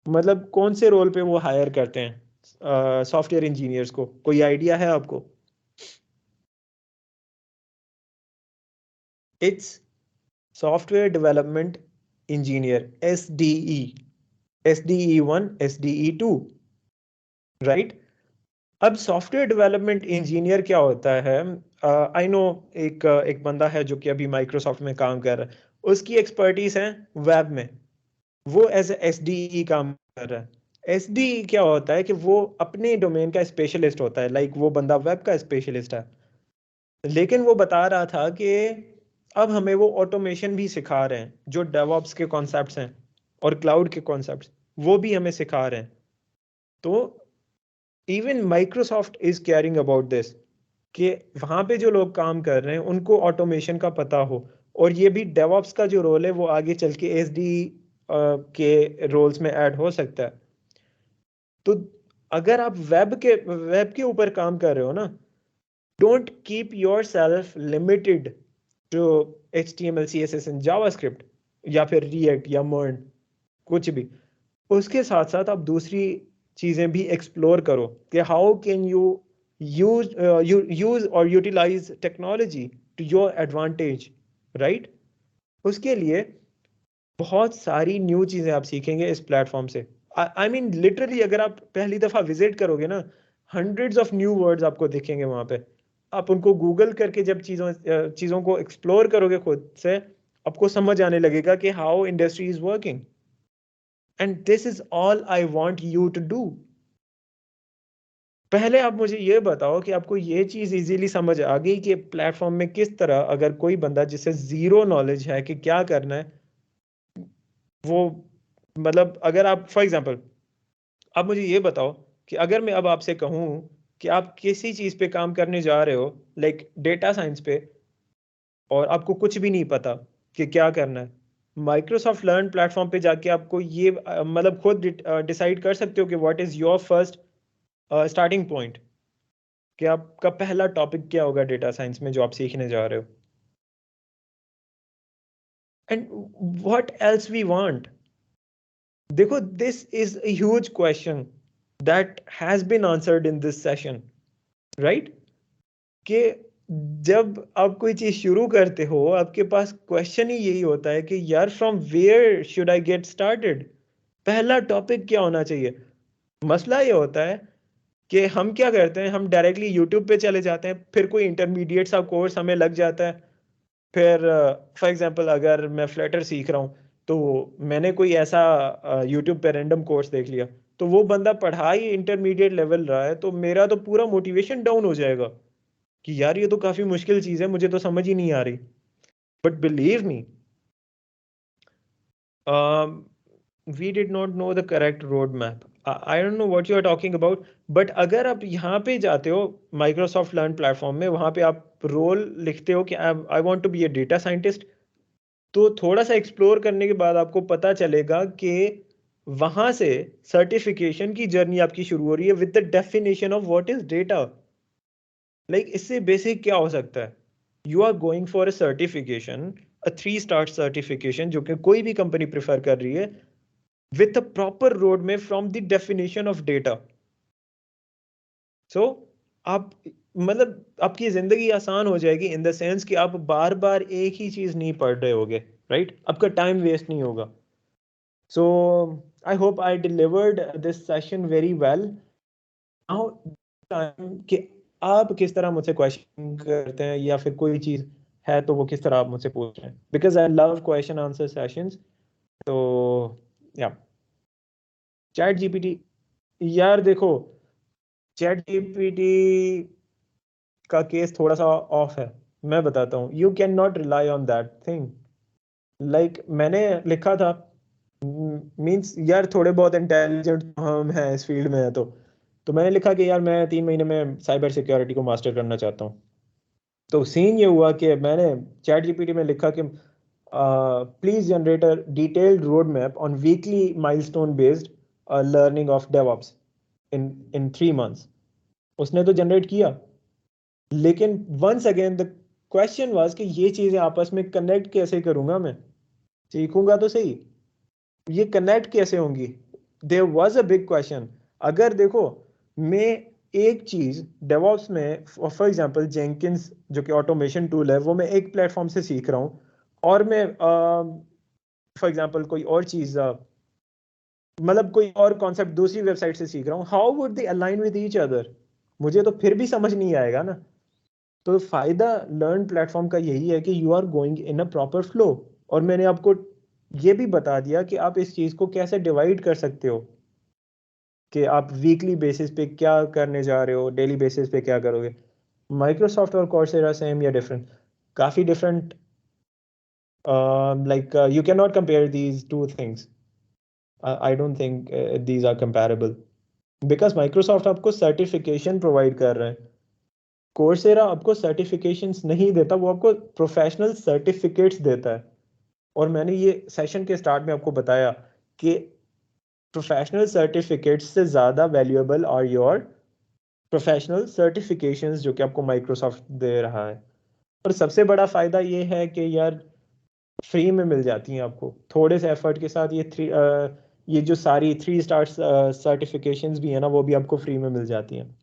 मतलब कौन से रोल पे वो हायर करते हैं सॉफ्टवेयर इंजीनियर्स को? कोई आइडिया है आपको? It's software development engineer, SDE, SDE1, SDE2, right? अब सॉफ्टवेयर डेवलपमेंट इंजीनियर क्या होता है? आई नो एक बंदा है जो कि अभी माइक्रोसॉफ्ट में काम कर रहा है, उसकी एक्सपर्टीज है वेब में, वो एज एस डी काम कर रहा है। एस डी क्या होता है कि वो अपने डोमेन का स्पेशलिस्ट होता है, लाइक वो बंदा वेब का स्पेशलिस्ट है। लेकिन वो बता रहा था कि अब हमें वो ऑटोमेशन भी सिखा रहे हैं, जो डेवऑप्स के कॉन्सेप्ट्स हैं और क्लाउड के कॉन्सेप्ट्स, वो भी हमें सिखा रहे हैं। तो even Microsoft is caring about this, कि वहां पे जो लोग काम कर रहे हैं उनको ऑटोमेशन का पता हो, और ये भी डेवऑप्स का जो रोल है वो आगे चल के एसडी के रोल्स में ऐड हो सकता है। तो अगर आप वेब के ऊपर काम कर रहे हो ना, don't keep your self limited to HTML CSS and JavaScript या फिर रिएक्ट या मर्न, कुछ भी। उसके साथ साथ आप दूसरी चीजें भी एक्सप्लोर करो कि हाउ कैन यू यूज और utilise technology to your advantage, right? उसके लिए बहुत सारी न्यू चीजें आप सीखेंगे इस प्लेटफॉर्म से। आई मीन लिटरली अगर आप पहली दफा विजिट करोगे ना, हंड्रेड्स ऑफ न्यू वर्ड्स आपको दिखेंगे वहां पे। आप उनको गूगल करके जब चीजों को एक्सप्लोर करोगे खुद से, आपको समझ आने लगेगा कि how industry is working, and this is all I want you to do. पहले आप मुझे ये बताओ कि आपको ये चीज इजीली समझ आ गई कि प्लेटफॉर्म में किस तरह, अगर कोई बंदा जिसे जीरो नॉलेज है कि क्या करना है, वो मतलब अगर आप फॉर एग्जांपल, आप मुझे ये बताओ कि अगर मैं अब आपसे कहूँ कि आप किसी चीज पे काम करने जा रहे हो, लाइक डेटा साइंस पे, और आपको कुछ भी नहीं पता कि क्या करना है, माइक्रोसॉफ्ट लर्न प्लेटफॉर्म पे जाके आपको ये मतलब खुद डिसाइड कर सकते हो कि what is your first starting point, कि आपका पहला टॉपिक क्या होगा डेटा साइंस में जो आप सीखने जा रहे हो। And what else we want? देखो, this is a huge question that has been answered in this session, right? कि जब आप कोई चीज शुरू करते हो, आपके पास क्वेश्चन ही यही होता है कि यार from where should I get started, पहला टॉपिक क्या होना चाहिए। मसला ये होता है कि हम क्या करते हैं, हम डायरेक्टली यूट्यूब पे चले जाते हैं, फिर कोई इंटरमीडिएट सा कोर्स हमें लग जाता है। फिर फॉर एग्जांपल अगर मैं फ्लटर सीख रहा हूँ, तो मैंने कोई ऐसा यूट्यूब पे रैंडम कोर्स देख लिया, तो वो बंदा पढ़ाई इंटरमीडिएट लेवल रहा है, तो मेरा तो पूरा मोटिवेशन डाउन हो जाएगा कि यार ये तो काफी मुश्किल चीज है, मुझे तो समझ ही नहीं आ रही। But believe me, we did not know the correct road map. I don't know what you are talking about. But अगर आप यहाँ पे जाते हो माइक्रोसॉफ्ट लर्न प्लेटफॉर्म में, वहां पे आप रोल लिखते हो कि I want to be a data scientist, तो थोड़ा सा एक्सप्लोर करने के बाद आपको पता चलेगा कि वहां से सर्टिफिकेशन की जर्नी आपकी शुरू हो रही है with the definition of what is data. Like इससे बेसिक क्या हो सकता है? You are going for a certification, a 3 star certification जो कि कोई भी कंपनी प्रेफर कर रही है, विथ अ प्रॉपर रोड में from the definition of data. So आप मतलब आपकी जिंदगी आसान हो जाएगी इन द सेंस कि आप बार बार एक ही चीज नहीं पढ़ रहे होगे, राइट? आपका टाइम वेस्ट नहीं होगा। So I hope I delivered this session very well. Now time कि आप किस तरह मुझसे क्वेश्चन करते हैं, या फिर कोई चीज है तो वो किस तरह आप मुझसे पूछ रहे हैं, because I love question answer sessions. तो या चैट जीपीटी, यार देखो, चैट जीपीटी का केस थोड़ा सा ऑफ है। मैं बताता हूँ, you can not rely on that thing. Like मैंने लिखा था, मींस यार थोड़े बहुत इंटेलिजेंट हम हैं इस फील्ड में है, तो मैंने लिखा कि यार मैं 3 महीने में साइबर सिक्योरिटी को मास्टर करना चाहता हूँ। तो सीन ये हुआ कि मैंने चैट जीपीटी में लिखा कि please generate a detailed road map on weekly milestone based learning of DevOps in in 3 months. उसने तो जनरेट किया, लेकिन once again the question was कि ये चीजें आपस में कनेक्ट कैसे करूंगा मैं? सीखूंगा तो सही, ये कनेक्ट कैसे होंगी? There was a big question. अगर देखो, मैं एक चीज डेवऑप्स में फॉर एग्जांपल जेंकिंस जो कि ऑटोमेशन टूल है, वो मैं एक प्लेटफॉर्म से सीख रहा हूँ, और मैं फॉर एग्जांपल कोई और चीज मतलब कोई और कॉन्सेप्ट दूसरी वेबसाइट से सीख रहा हूँ, how would they align with each other? मुझे तो फिर भी समझ नहीं आएगा ना। तो फायदा लर्न प्लेटफॉर्म का यही है कि you are going in a proper flow. और मैंने आपको ये भी बता दिया कि आप इस चीज को कैसे डिवाइड कर सकते हो, कि आप वीकली बेसिस पे क्या करने जा रहे हो, डेली बेसिस पे क्या करोगे। माइक्रोसॉफ्ट और कोर्सेरा सेम या डिफरेंट? काफी different. Like you can not compare these two things. I don't think these are comparable, because Microsoft आपको सर्टिफिकेशन प्रोवाइड कर रहा है, कोर्सेरा आपको सर्टिफिकेशंस नहीं देता, वो आपको प्रोफेशनल सर्टिफिकेट्स देता है। और मैंने ये सेशन के स्टार्ट में आपको बताया कि प्रोफेशनल सर्टिफिकेट्स से ज़्यादा valuable are your professional certifications जो कि आपको माइक्रोसॉफ्ट दे रहा है। और सबसे बड़ा फ़ायदा ये है कि यार फ्री में मिल जाती हैं आपको, थोड़े से एफर्ट के साथ। ये जो सारी 3 स्टार सर्टिफिकेशंस भी है ना, वो भी आपको फ्री में मिल जाती हैं।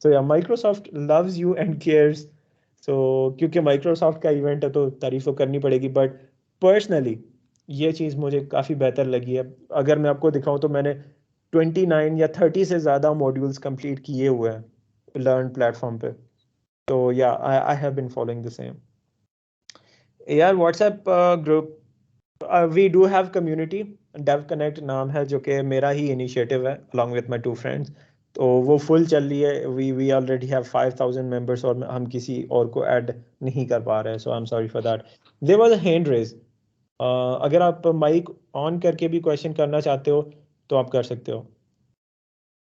So yeah Microsoft loves you and cares. So क्योंकि माइक्रोसॉफ्ट का इवेंट है तो तारीफ तो करनी पड़ेगी, बट पर्सनली ये चीज़ मुझे काफ़ी बेहतर लगी है। अगर मैं आपको दिखाऊं तो मैंने 29 या 30 से ज़्यादा मॉड्यूल्स कंप्लीट किए हुए हैं लर्न प्लेटफॉर्म पे। तो yeah I have been following the same. यार WhatsApp group, we do have community, Dev Connect नाम है, जो कि मेरा ही इनिशिएटिव है अलॉन्ग विद माई 2 फ्रेंड्स। तो वो फुल चल रही है, वी ऑलरेडी हैव 5000 मेंबर्स, और हम किसी और को ऐड नहीं कर पा रहे हैं, so I am sorry for that. There was a hand raise. अगर आप माइक ऑन करके भी क्वेश्चन करना चाहते हो तो आप कर सकते हो।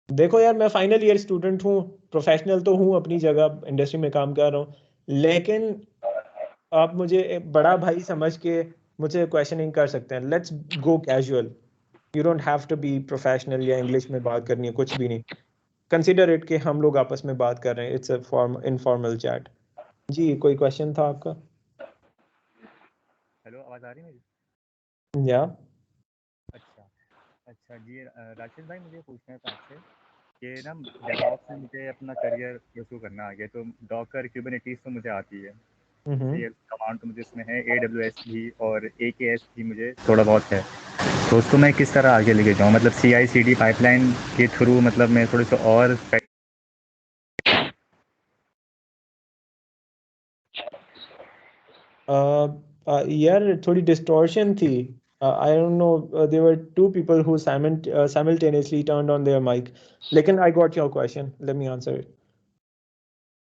देखो यार, मैं फाइनल ईयर स्टूडेंट हूँ, प्रोफेशनल तो हूँ अपनी जगह, इंडस्ट्री में काम कर रहा हूँ, लेकिन आप मुझे एक बड़ा भाई समझ के मुझे क्वेश्चनिंग कर सकते हैं। Let's go casual. You don't have to be professional या इंग्लिश में बात करनी है, कुछ भी नहीं। कंसिडर इट कि हम लोग आपस में बात कर रहे हैं, it's a form informal chat. जी, कोई क्वेश्चन था आपका? हेलो, आवाज़ आ रही है मेरी? या अच्छा। अच्छा जी, राकेश भाई, मुझे पूछना था आपसे कि ना डेवऑप्स में मुझे अपना करियर परस्यू करना आगे, तो डॉकर क्यूबरनेटीज तो मुझे आती है, हम्म ये कमांड तो मुझे इसमें है, AWS भी और AKS भी मुझे थोड़ा बहुत है। तो उसको मैं किस तरह आगे लेके जाऊँ, मतलब CI/CD पाइपलाइन के थ्रू, मतलब मैं थोड़े से और यार थोड़ी डिस्टॉर्शन थी। I don't know, there were two people who simultaneously turned on their mic, लेकिन I got your question, let me answer it.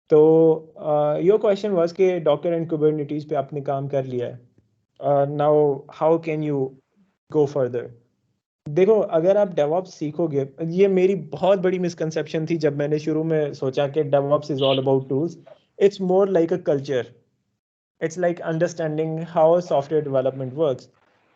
तो योर क्वेश्चन वाज कि डॉकर एंड कुबरनिटीज पे आपने काम कर लिया है, now how can you go further? देखो, अगर आप डेवऑप्स सीखोगे, ये मेरी बहुत बड़ी मिसकंसेप्शन थी जब मैंने शुरू में सोचा कि DevOps is all about tools. It's more like a culture, it's like understanding how software development works.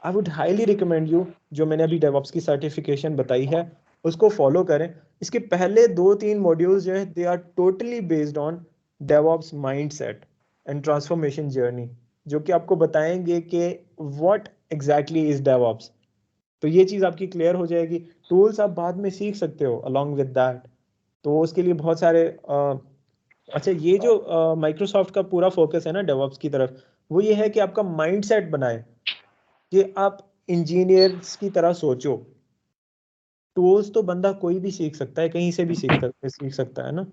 I would highly recommend you, जो मैंने अभी डेवऑप्स की सर्टिफिकेशन बताई है उसको फॉलो करें। इसके पहले 2-3 मॉड्यूल्स जो है they are totally based on DevOps mindset and transformation journey, जो कि आपको बताएंगे कि व्हाट एग्जैक्टली इज डेवऑप्स। तो ये चीज़ आपकी क्लियर हो जाएगी। टूल्स आप बाद में सीख सकते हो अलॉन्ग विद दैट। तो उसके लिए बहुत सारे अच्छा, ये जो माइक्रोसॉफ्ट का पूरा फोकस है ना डेवऑप्स की तरफ, वो ये है कि आपका माइंडसेट बनाए कि आप इंजीनियर्स की तरह सोचो। टूल्स तो बंदा कोई भी सीख सकता है, कहीं से भी सीख सकता है ना।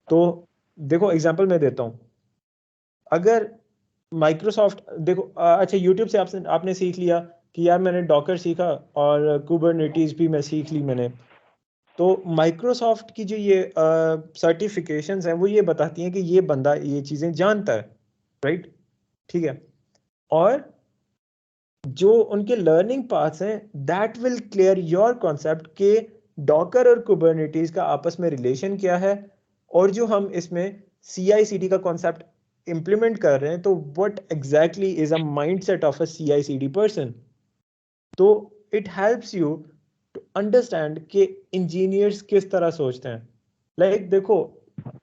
तो देखो एग्जांपल मैं देता हूँ। अगर माइक्रोसॉफ्ट देखो, अच्छा यूट्यूब से आपने सीख लिया कि यार मैंने डॉकर सीखा और कुबरनेटीज भी मैं सीख ली मैंने। तो माइक्रोसॉफ्ट की जो ये सर्टिफिकेशंस हैं वो ये बताती हैं कि ये बंदा ये चीज़ें जानता है, राइट? ठीक है। और जो उनके लर्निंग पाथ्स हैं that will clear your concept के डॉकर और कुबरनेटीज का आपस में रिलेशन क्या है, और जो हम इसमें CI/CD का कॉन्सेप्ट इंप्लीमेंट कर रहे हैं, तो what exactly is a mindset of a CI/CD person. तो it helps you to understand कि इंजीनियर्स किस तरह सोचते हैं। देखो,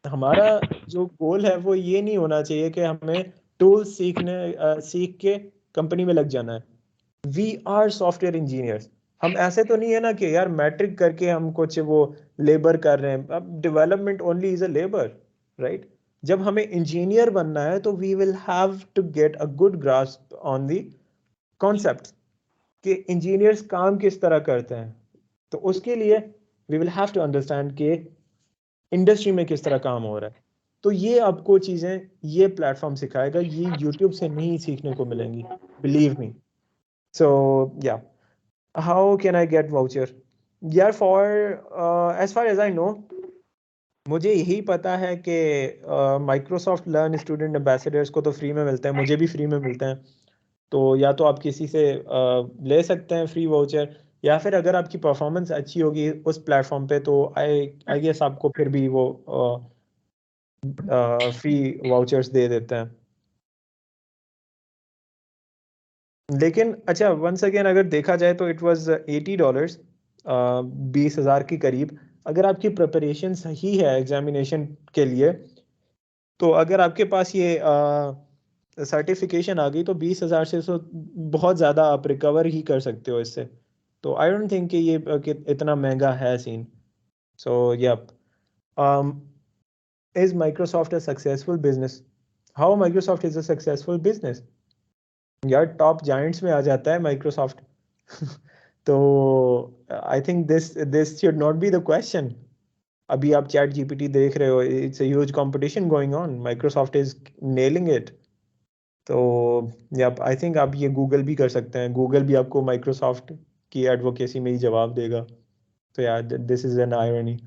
हमारा जो गोल है वो ये नहीं होना चाहिए कि हमें टूल्स सीख के कंपनी में लग जाना है। We are software engineers. हम ऐसे तो नहीं है ना कि यार मैट्रिक करके हम कुछ वो लेबर कर रहे हैं। अब development only is a labour, right? जब हमें इंजीनियर बनना है तो we will have to get a good grasp on the concept कि इंजीनियर्स काम किस तरह करते हैं। तो उसके लिए we will have to understand कि इंडस्ट्री में किस तरह काम हो रहा है। तो ये आपको चीज़ें ये प्लेटफॉर्म सिखाएगा, ये यूट्यूब से नहीं सीखने को मिलेंगी, believe me. So yeah how can I get voucher यार? For as far as I know, मुझे यही पता है कि माइक्रोसॉफ्ट लर्न स्टूडेंट एम्बेसडर्स को तो फ्री में मिलते हैं, मुझे भी फ्री में मिलते हैं। तो या तो आप किसी से ले सकते हैं फ्री वाउचर, या फिर अगर आपकी परफॉर्मेंस अच्छी होगी उस प्लेटफॉर्म पे तो आई गेस आपको फिर भी वो फ्री वाउचर्स दे देते हैं। लेकिन अच्छा, वंस अगेन अगर देखा जाए तो इट वाज $80, 20,000 के करीब। अगर आपकी प्रिपरेशन सही है एग्जामिनेशन के लिए, तो अगर आपके पास ये सर्टिफिकेशन आ गई तो 20,000 से तो बहुत ज़्यादा आप रिकवर ही कर सकते हो इससे। तो आई डोंट थिंक कि ये कि इतना महंगा है scene. So yup, is Microsoft a successful business? How Microsoft is a successful business? यार टॉप जायंट्स में आ जाता है माइक्रोसॉफ्ट। तो I think this this should not be the question. अभी आप चैट जीपीटी देख रहे हो, it's a huge competition going on, Microsoft is nailing it. तो या आई थिंक आप ये गूगल भी कर सकते हैं, गूगल भी आपको माइक्रोसॉफ्ट की एडवोकेसी में ही जवाब देगा। तो यार दिस इज एन आयरनी।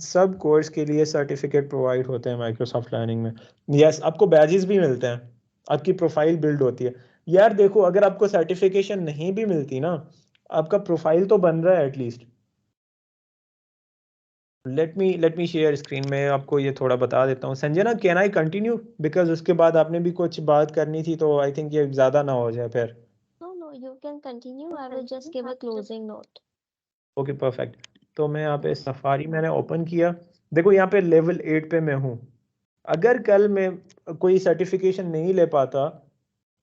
सब कोर्स के लिए सर्टिफिकेट प्रोवाइड होते हैं माइक्रोसॉफ्ट लर्निंग में। यस, आपको बैजेस भी मिलते हैं, आपकी प्रोफाइल बिल्ड होती है। यार देखो, अगर आपको सर्टिफिकेशन नहीं भी मिलती ना, आपका प्रोफाइल तो बन रहा है at least. Let me share screen में आपको ये थोड़ा बता देता हूँ। Sanjana, can I continue? Because उसके बाद आपने भी कुछ बात करनी थी, तो आई थिंक ये ज़्यादा ना हो जाए फिर। No, you can continue. I will just give a closing note. Okay perfect. तो मैं यहाँ पे सफारी मैंने ओपन किया, देखो यहाँ पे लेवल 8 पे मैं हूँ। अगर कल मैं कोई सर्टिफिकेशन नहीं ले पाता,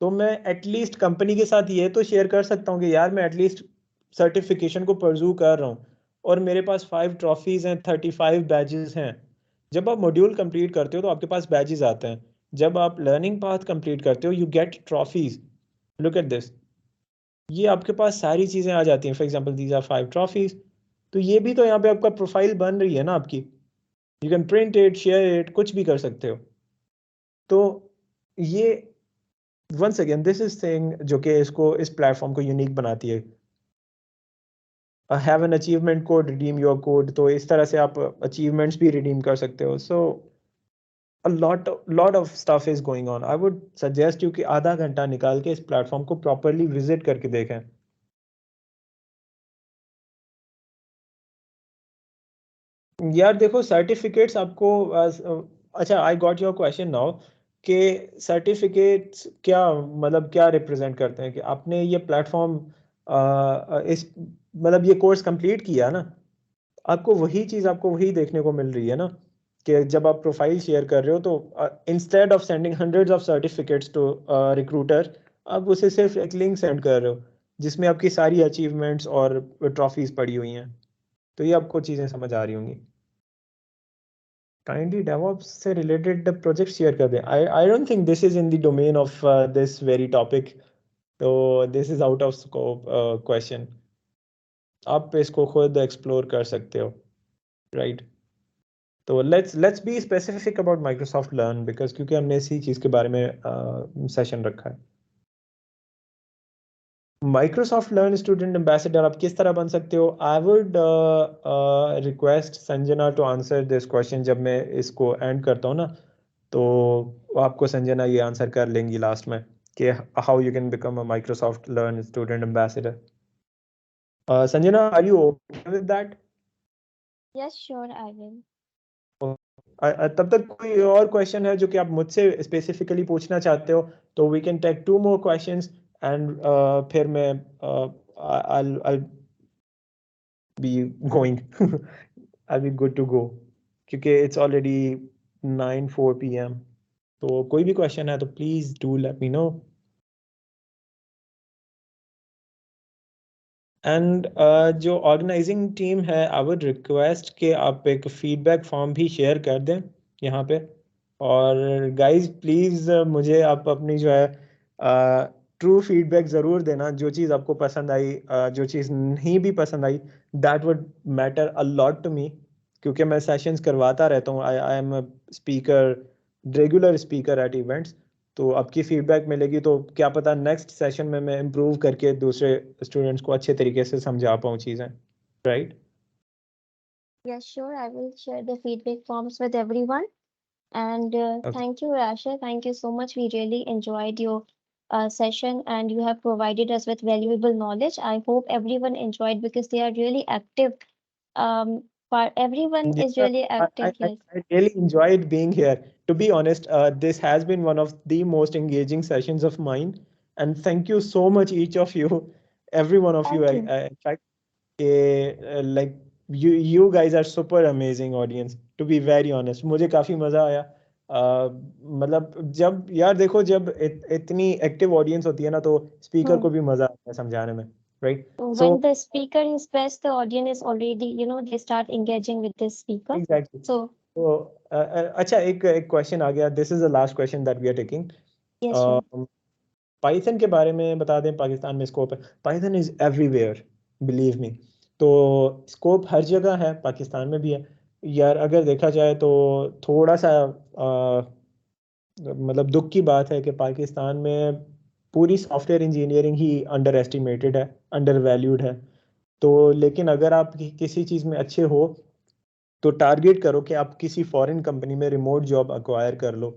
तो मैं एटलीस्ट कंपनी के साथ ये तो शेयर कर सकता हूँ कि यार मैं एटलीस्ट सर्टिफिकेशन को परजू कर रहा हूँ, और मेरे पास 5 ट्रॉफीज हैं, 35 बैजेस हैं। जब आप मॉड्यूल कंप्लीट करते हो तो आपके पास बैजेस आते हैं। जब आप लर्निंग पाथ कंप्लीट करते हो, you get trophies. Look at this, ये आपके पास सारी चीज़ें आ जाती हैं। For example these are 5 trophies. तो ये भी तो यहाँ पे आपका प्रोफाइल बन रही है ना आपकी। You can print it, share it, कुछ भी कर सकते हो। तो ये once again this is thing जो कि इसको, इस प्लेटफॉर्म को यूनिक बनाती है। Have an achievement code, redeem your code. तो इस तरह से आप अचीवमेंट्स भी रिडीम कर सकते हो। सो a lot of stuff is going on. I would suggest you कि आधा घंटा निकाल के इस प्लेटफॉर्म को प्रॉपरली विजिट करके देखें। यार देखो, सर्टिफिकेट्स आपको अच्छा, आई गॉट योर क्वेश्चन नाउ कि सर्टिफिकेट्स क्या मतलब क्या रिप्रेजेंट करते हैं? कि आपने ये प्लेटफॉर्म इस मतलब ये कोर्स कंप्लीट किया ना, आपको वही चीज़ आपको वही देखने को मिल रही है ना, कि जब आप प्रोफाइल शेयर कर रहे हो तो instead of sending hundreds of certificates to recruiter, आप उसे सिर्फ एक लिंक सेंड कर रहे हो जिसमें आपकी सारी अचीवमेंट्स और ट्रॉफीज पड़ी हुई हैं। तो ये आपको चीज़ें समझ आ रही होंगी। काइंडली डेवऑप्स से रिलेटेड प्रोजेक्ट शेयर कर दें। I don't think this is in the domain of this very topic. तो this is out of scope question. आप इसको खुद एक्सप्लोर कर सकते हो, राइट? तो let's be specific about Microsoft Learn, because क्योंकि हमने इसी चीज़ के बारे में सेशन रखा है। माइक्रोसॉफ्ट लर्न स्टूडेंट एम्बेसडर आप किस तरह बन सकते हो? I would request Sanjana to answer this question. जब मैं इसको एंड करता हूँ ना, तो आपको संजना ये आंसर कर लेंगी लास्ट में कि how you can become a Microsoft learn student ambassador. Sanjana, are you okay with that? Yes, sure, I will. तब तक कोई और क्वेश्चन है जो कि आप मुझसे स्पेसिफिकली पूछना चाहते हो, तो we can take 2 more questions and फिर मैं I'll be going. I'll be good to go क्योंकि it's already 9:04 p.m. तो कोई भी क्वेश्चन है तो please do let me no. And जो ऑर्गेनाइजिंग टीम है, आई वुड रिक्वेस्ट कि आप एक फीडबैक फॉर्म भी शेयर कर दें यहाँ पे। और गाइस प्लीज़ मुझे आप अपनी जो है ट्रू फीडबैक ज़रूर देना, जो चीज़ आपको पसंद आई, जो चीज़ नहीं भी पसंद आई, that would matter a lot to me. क्योंकि मैं सेशंस करवाता रहता हूँ, I am a speaker, regular speaker at events, तो आपकी फीडबैक मिलेगी तो क्या पता नेक्स्ट सेशन में मैं इम्प्रूव करके दूसरे स्टूडेंट्स को अच्छे तरीके से समझा पाऊँ चीज़ें, right? Yes, sure. I will share the feedback forms with everyone. And Okay. thank you, Rasha. Thank you so much. We really enjoyed your session, and you have provided us with valuable knowledge. I hope everyone enjoyed because they are really active. But everyone is Yeah, really active. Yes. I really enjoyed being here. To be honest, this has been one of the most engaging sessions of mine. And thank you so much, each of you, every one of you. Thank you. In fact, like you guys are super amazing audience. To be very honest, मुझे काफी मजा आया. मतलब जब यार देखो जब इतनी एक्टिव ऑडियंस होती है ना तो स्पीकर को भी मजा आता है समझाने में, right? So When the speaker is best, the audience is already, they start engaging with the speaker. exactly. So तो अच्छा एक क्वेश्चन आ गया. This is the last question that we are taking. yes, sure. Python के बारे में बता दें, पाकिस्तान में स्कोप है. Python is everywhere, believe me. तो स्कोप हर जगह है, पाकिस्तान में भी है. यार अगर देखा जाए तो थोड़ा सा मतलब दुख की बात है कि पाकिस्तान में पूरी सॉफ्टवेयर इंजीनियरिंग ही अंडर एस्टिमेटेड है, अंडर वैल्यूड है. तो लेकिन अगर आप किसी चीज़ में अच्छे हो तो टारगेट करो कि आप किसी फॉरेन कंपनी में रिमोट जॉब अक्वायर कर लो.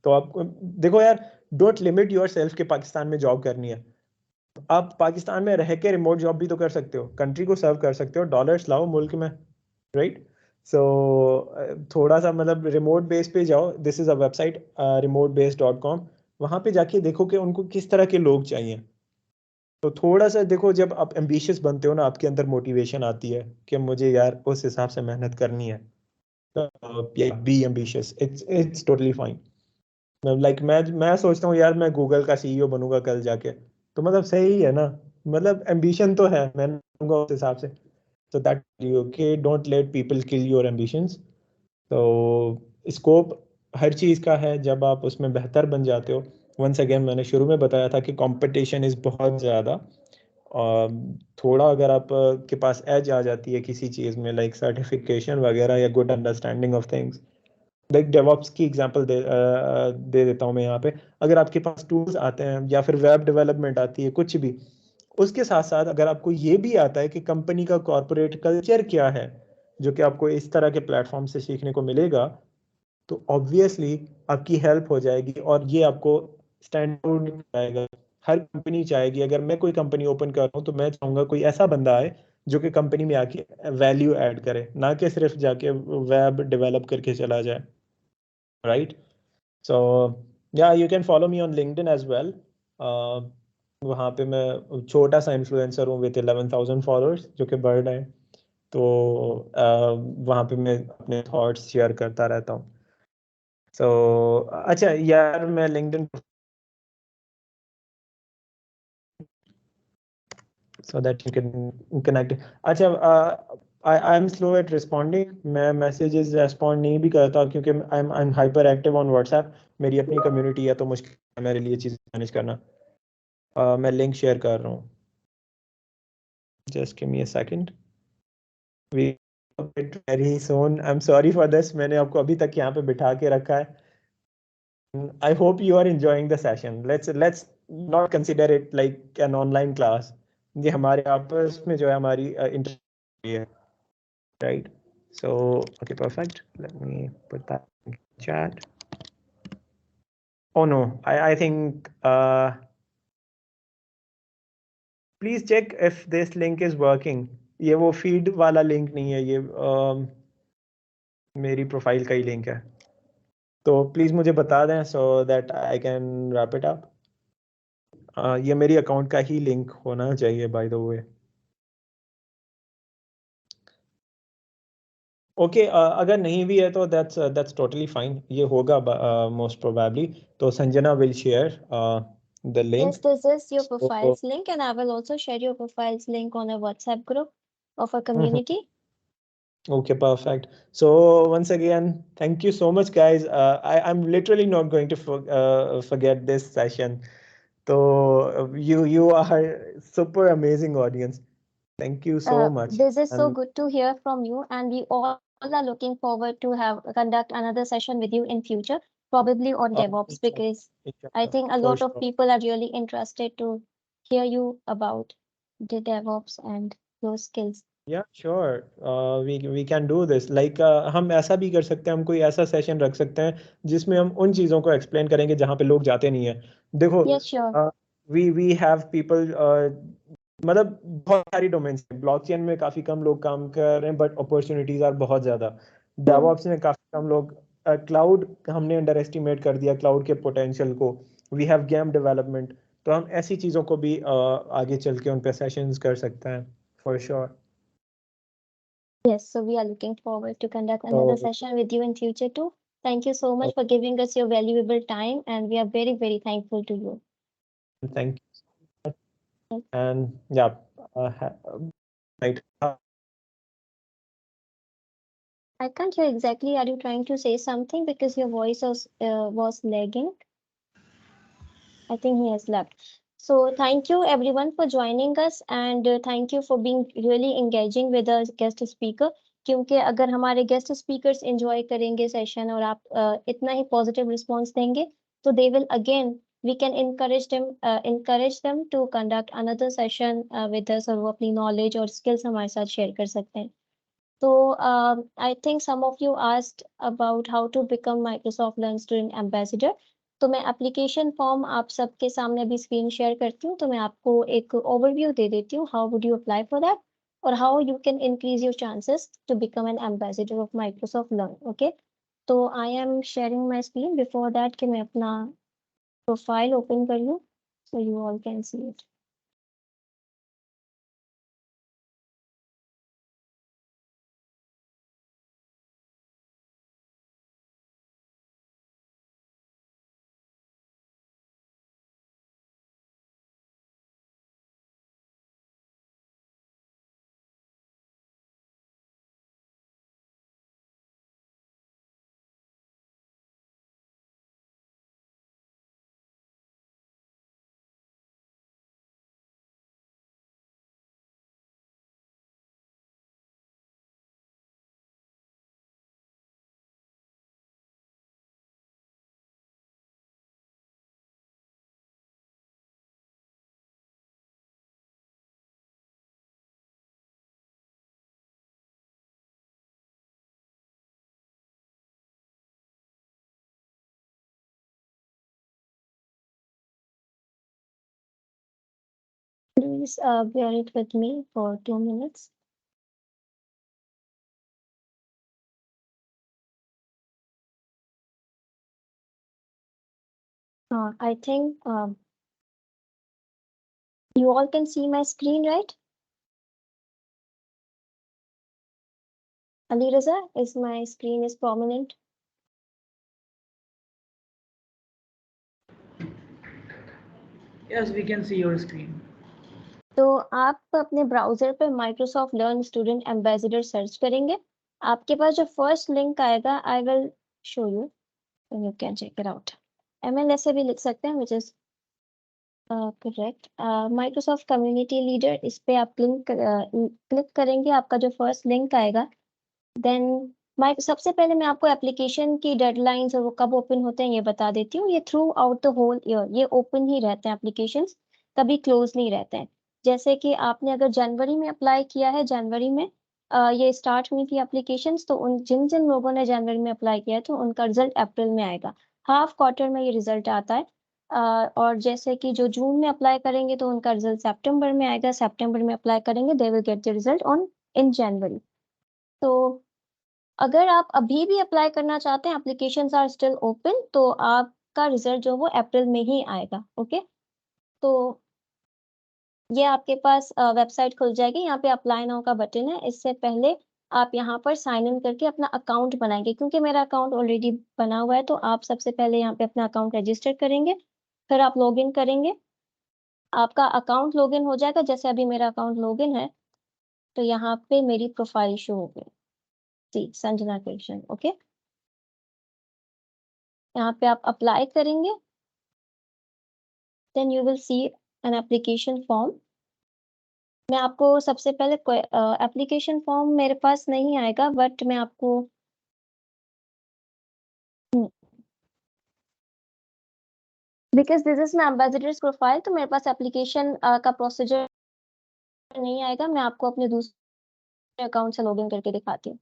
तो आपको देखो यार, डोंट लिमिट योर सेल्फ के पाकिस्तान में जॉब करनी है. आप पाकिस्तान में रह के रिमोट जॉब भी तो कर सकते हो, कंट्री को सर्व कर सकते हो, डॉलर्स लाओ मुल्क में, राइट? सो थोड़ा सा मतलब रिमोट बेस पे जाओ. This is a website remotebase.com. वहां पे जाके देखो कि उनको किस तरह के लोग चाहिए. तो थोड़ा सा देखो, जब आप एम्बिशियस बनते हो ना, आपके अंदर मोटिवेशन आती है कि मुझे यार उस हिसाब से मेहनत करनी है. Be ambitious, it's totally fine. Like मैं सोचता हूँ यार मैं गूगल का सीईओ बनूंगा कल जाके, तो मतलब सही है ना. मतलब एम्बिशन तो है, मैं बनूंगा उस हिसाब से. तो that okay, don't let people kill your ambitions. तो स्कोप हर चीज़ का है जब आप उसमें बेहतर बन जाते हो. वंस अगेन मैंने शुरू में बताया था कि कंपटीशन इज़ बहुत ज़्यादा. और थोड़ा अगर आप के पास एज आ जाती है किसी चीज़ में, लाइक सर्टिफिकेशन वगैरह या good understanding of things, like DevOps की एग्जांपल दे देता हूँ मैं यहाँ पे. अगर आपके पास टूल्स आते हैं या फिर वेब डेवलपमेंट आती है, कुछ भी, उसके साथ साथ अगर आपको ये भी आता है कि कंपनी का कॉर्पोरेट कल्चर क्या है, जो कि आपको इस तरह के प्लेटफॉर्म से सीखने को मिलेगा, तो ऑब्वियसली आपकी हेल्प हो जाएगी और ये आपको स्टैंड आउट जाएगा. हर कंपनी चाहेगी, अगर मैं कोई कंपनी ओपन कर रहा हूँ तो मैं चाहूंगा कोई ऐसा बंदा आए जो कि कंपनी में आके वैल्यू ऐड करे, ना कि सिर्फ जाके वेब डेवलप करके चला जाए, right? So yeah you can follow me on LinkedIn as well. वहाँ पे मैं छोटा सा इन्फ्लुएंसर हूँ विद 11,000 फॉलोअर्स, जो कि बढ़ रहे हैं. तो वहाँ पे मैं अपने थॉट्स शेयर करता रहता हूँ. सो अच्छा यार, मैं LinkedIn so that you can connect. अच्छा, I am slow eight responding. मैं मैसेजेस रेस्पॉन्ड नहीं भी करता क्योंकि I am hyper active on WhatsApp. मेरी अपनी कम्युनिटी है तो मुश्किल है मेरे लिए चीज़ मैनेज करना. मैं लिंक शेयर कर रहा हूँ, just give me a second. We very soon. I am sorry for this, मैंने आपको अभी तक यहाँ पे बिठा के रखा है. I hope you are enjoying the session. Let's not consider it like an online class. ये हमारे आपस में जो है हमारी इंटरेक्शन है, right? So okay, perfect. Let me put that in chat. Oh no, I think please check if this link is working. ये वो feed वाला link नहीं है, ये मेरी प्रोफाइल का ही लिंक है. तो प्लीज मुझे बता दें so that I can wrap it up. ये मेरी अकाउंट का ही लिंक होना चाहिए बाय द वे. ओके, अगर नहीं भी है तो दैट्स टोटली फाइन. ये होगा मोस्ट प्रोबेबली. तो Sanjana will share the link. Yes, this is your profile's link, and I will also share your profile's link on a WhatsApp group of a community. Okay, perfect. So once again, thank you so much, guys. I'm literally not going to forget this session. So you are super amazing audience. Thank you so much. This is so And good to hear from you, and we all all are looking forward to conduct another session with you in future, probably on DevOps, because I think a lot of people are really interested to hear you about the DevOps and those skills. Yeah, sure. We can do this. Like हम ऐसा भी कर सकते हैं, हम कोई ऐसा session रख सकते हैं जिसमें हम उन चीज़ों को एक्सप्लेन करेंगे जहाँ पे लोग जाते नहीं है। देखो, Yes, sure. we have people, मतलब बहुत सारी डोमेन्स हैं। ब्लॉकचेन में काफ़ी कम लोग काम कर रहे हैं, बट अपॉर्चुनिटीज आर बहुत ज़्यादा। डेवऑप्स में काफ़ी कम लोग, क्लाउड हमने अंडर एस्टिमेट कर दिया क्लाउड के पोटेंशियल को। वी हैव गेम डेवलपमेंट, तो हम ऐसी चीज़ों को भी आगे चल के उन पे सेशंस कर सकते हैं, for sure. Yes, so we are looking forward to conduct another session with you in future too. Thank you so much for giving us your valuable time, and we are very, very thankful to you. Thank you. And yeah, right. I can't hear exactly. Are you trying to say something because your voice was lagging? I think he has left. So thank you everyone for joining us, and thank you for being really engaging with the guest speaker. क्योंकि अगर हमारे guest speakers enjoy करेंगे session और आप इतना ही positive response देंगे, तो they will again we can encourage them to conduct another session with us, और वो अपनी नॉलेज और स्किल्स हमारे साथ शेयर कर सकते हैं. So I think some of you asked about how to become Microsoft Learn Student Ambassador. तो मैं एप्लीकेशन फॉर्म आप सबके सामने अभी स्क्रीन शेयर करती हूँ, तो मैं आपको एक ओवरव्यू दे देती हूँ how would you apply for that और how you can increase your chances to become an ambassador of Microsoft Learn. Okay, तो I am sharing my screen. Before that कि मैं अपना प्रोफाइल ओपन कर लूँ so you all can see it. Please bear it with me for 2 minutes. I think you all can see my screen, right? Ali Raza, is my screen is prominent? Yes, we can see your screen. तो आप अपने browser पे Microsoft learn student ambassador search करेंगे. आपके पास जो first link आएगा, I will show you, you can check it out. MLS से भी लिख सकते हैं, which is correct. Microsoft community leader, इस पे आप क्लिक करेंगे. आपका जो फर्स्ट लिंक आएगा, देन सबसे पहले मैं आपको एप्लीकेशन की डेडलाइंस और वो कब ओपन होते हैं ये बता देती हूँ. ये throughout the whole year ये ओपन ही रहते हैं एप्लीकेशंस, कभी क्लोज नहीं रहते हैं. जैसे कि आपने अगर जनवरी में अप्लाई किया है, जनवरी में ये स्टार्ट हुई थी एप्लीकेशंस, तो उन जिन जिन लोगों ने जनवरी में अप्लाई किया है तो उनका रिजल्ट अप्रैल में आएगा. हाफ क्वार्टर में ये रिजल्ट आता है. और जैसे कि जो जून में अप्लाई करेंगे तो उनका रिजल्ट सितंबर में आएगा. सितंबर में अप्लाई करेंगे, they will get the result on in January. तो अगर आप अभी भी अप्लाई करना चाहते हैं, एप्लीकेशंस आर स्टिल ओपन, तो आपका रिजल्ट जो वो अप्रैल में ही आएगा. ओके, तो ये आपके पास वेबसाइट खुल जाएगी. यहाँ पे अप्लाई नाउ का बटन है. इससे पहले आप यहाँ पर साइन इन करके अपना अकाउंट बनाएंगे. क्योंकि मेरा अकाउंट ऑलरेडी बना हुआ है, तो आप सबसे पहले यहाँ पे अपना अकाउंट रजिस्टर करेंगे, फिर आप लॉग इन करेंगे. आपका अकाउंट लॉग इन हो जाएगा. जैसे अभी मेरा अकाउंट लॉग इन है, तो यहाँ पे मेरी प्रोफाइल शो हो गई. जी, संजना कृष्ण. ओके, यहाँ पे आप अप्लाई करेंगे. Then you will see an application form. मैं आपको सबसे पहले एप्लीकेशन फॉर्म मेरे पास नहीं आएगा, बट मैं आपको because this is my ambassadors profile, तो मेरे पास एप्लीकेशन का प्रोसीजर नहीं आएगा। मैं आपको अपने दूसरे अकाउंट से लॉगिन करके दिखाती हूँ।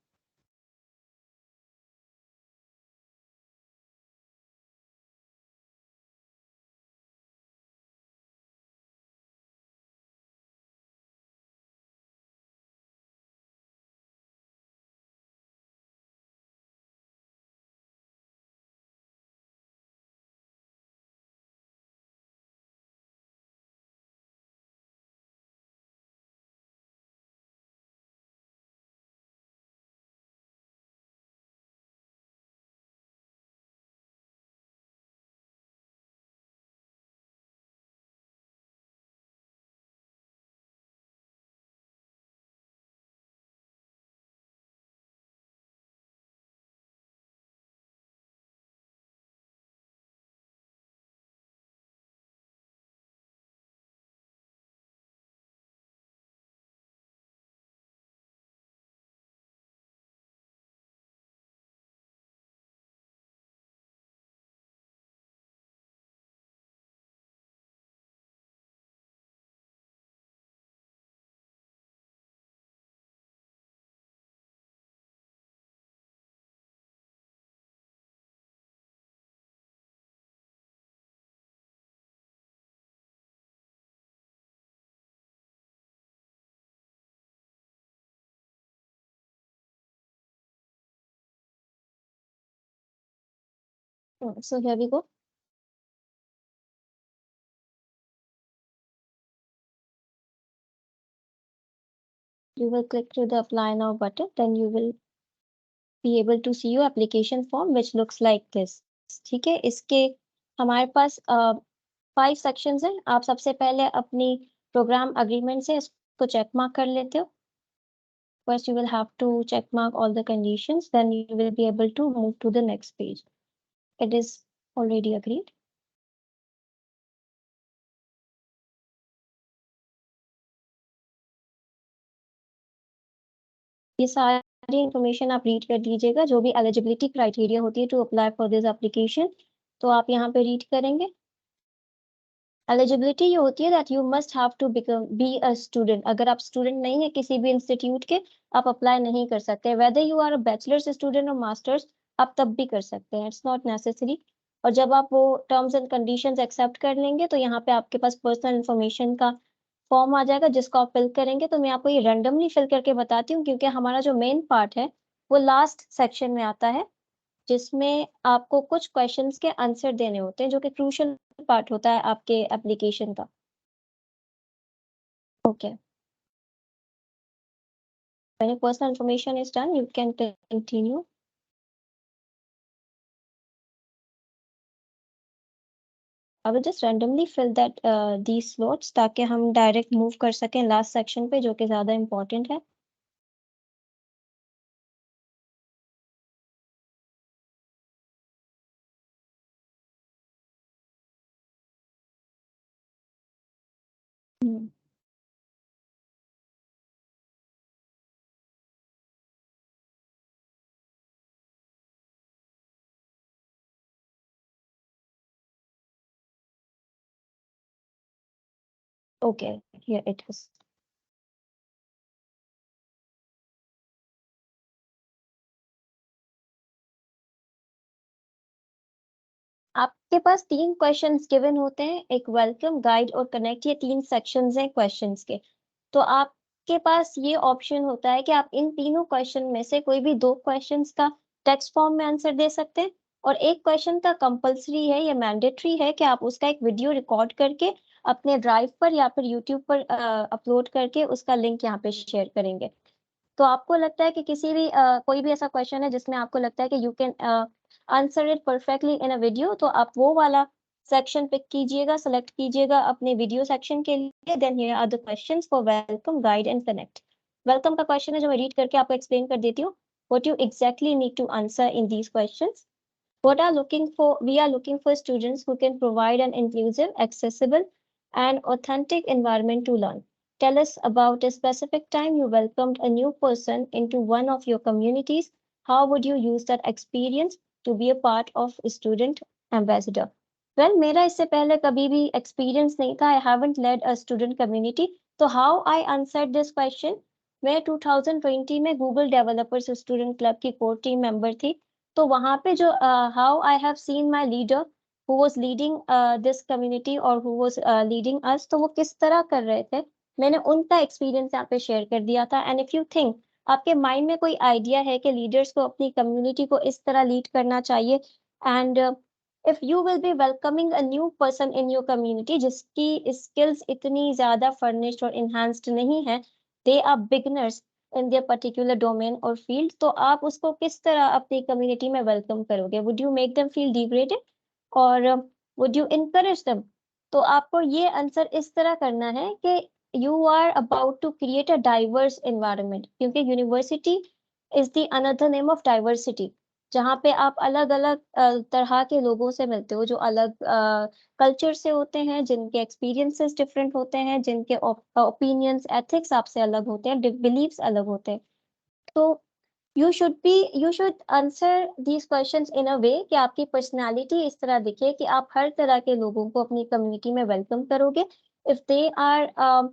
So here we go. You will click to the apply now button, then you will be able to see your application form which looks like this. ठीक है, इसके हमारे पास 5 सेक्शंस हैं। आप सबसे पहले अपनी प्रोग्राम अग्रीमेंट से इसको चेक मार्क कर लेते हो। First, you will have to check mark all the conditions, then you will be able to move to the next page. It is already agreed. ये सारी इंफॉर्मेशन आप रीड कर लीजिएगा, जो भी एलिजिबिलिटी क्राइटेरिया होती है to apply for this application, तो आप यहाँ पे रीड करेंगे। एलिजिबिलिटी ये होती है that you must have to be a student. अगर आप स्टूडेंट नहीं है किसी भी इंस्टीट्यूट के, आप अप्लाई नहीं कर सकते। Whether you are a bachelors student और मास्टर्स, आप तब भी कर सकते हैं, इट्स नॉट नेसेसरी। और जब आप वो टर्म्स एंड कंडीशंस एक्सेप्ट कर लेंगे, तो यहाँ पे आपके पास पर्सनल इन्फॉर्मेशन का फॉर्म आ जाएगा जिसको आप फिल करेंगे। तो मैं आपको ये रैंडमली फिल करके बताती हूँ, क्योंकि हमारा जो मेन पार्ट है वो लास्ट सेक्शन में आता है, जिसमें आपको कुछ क्वेश्चंस के आंसर देने होते हैं, जो कि क्रूशियल पार्ट होता है आपके एप्लीकेशन का। Okay, when your personal information is done, you can continue. I will just randomly fill that these slots, ताकि हम डायरेक्ट मूव कर सकें लास्ट सेक्शन पे, जो कि ज्यादा इम्पोर्टेंट है। Okay, here it is. आपके पास 3 क्वेश्चंस गिवन होते हैं, एक वेलकम, गाइड और कनेक्ट, ये 3 सेक्शंस हैं क्वेश्चंस के। तो आपके पास ये ऑप्शन होता है कि आप इन तीनों क्वेश्चन में से कोई भी 2 क्वेश्चंस का टेक्स्ट फॉर्म में आंसर दे सकते हैं, और एक क्वेश्चन का कंपलसरी है या मैंडेटरी है कि आप उसका एक वीडियो रिकॉर्ड करके अपने ड्राइव पर या फिर यूट्यूब पर अपलोड करके उसका लिंक यहाँ पे शेयर करेंगे। तो आपको लगता है कि किसी भी कोई भी ऐसा क्वेश्चन है जिसमें आपको लगता है कि you can answer it perfectly in a video, तो आप वो वाला सेक्शन पिक कीजिएगा, सेलेक्ट कीजिएगा अपने वीडियो सेक्शन के लिए। Then here are the questions for welcome, guide and connect. Welcome का क्वेश्चन है जो मैं रीड करके आपको एक्सप्लेन कर देती हूँ। What you exactly need to answer in these questions. What are looking for? We are looking for students who can provide an inclusive, accessible, and authentic environment to learn. Tell us about a specific time you welcomed a new person into one of your communities. How would you use that experience to be a part of a student ambassador? Well, मेरा इससे पहले कभी भी experience नहीं था. I haven't led a student community. So how I answered this question? मैं 2020 में Google Developers Student Club की core team member थी. तो वहाँ पे जो how I have seen my leader who was leading this community or who was leading us, तो वो किस तरह कर रहे थे, मैंने उनका एक्सपीरियंस यहाँ पे शेयर कर दिया था. एंड इफ यू थिंक आपके माइंड में कोई आइडिया है कि लीडर्स को अपनी कम्युनिटी को इस तरह लीड करना चाहिए, and if you will be welcoming a new person in your community जिसकी स्किल्स इतनी ज्यादा फर्निश्ड और इन्हांस्ड नहीं है, they are beginners in their particular domain और फील्ड, तो आप उसको किस तरह अपनी कम्युनिटी में वेलकम करोगे? Would you make them feel degraded और वुड यू इनकरेज देम? तो आपको ये आंसर इस तरह करना है कि you are about to create a diverse environment, क्योंकि university is the another name of diversity, जहाँ पे आप अलग अलग तरह के लोगों से मिलते हो, जो अलग कल्चर से होते हैं, जिनके एक्सपीरियंसेस डिफरेंट होते हैं, जिनके ओपिनियंस एथिक्स आपसे अलग होते हैं, बिलीव्स अलग होते हैं. तो you should answer these questions in a way कि आपकी पर्सनालिटी इस तरह दिखे कि आप हर तरह के लोगों को अपनी कम्युनिटी में वेलकम करोगे, if they are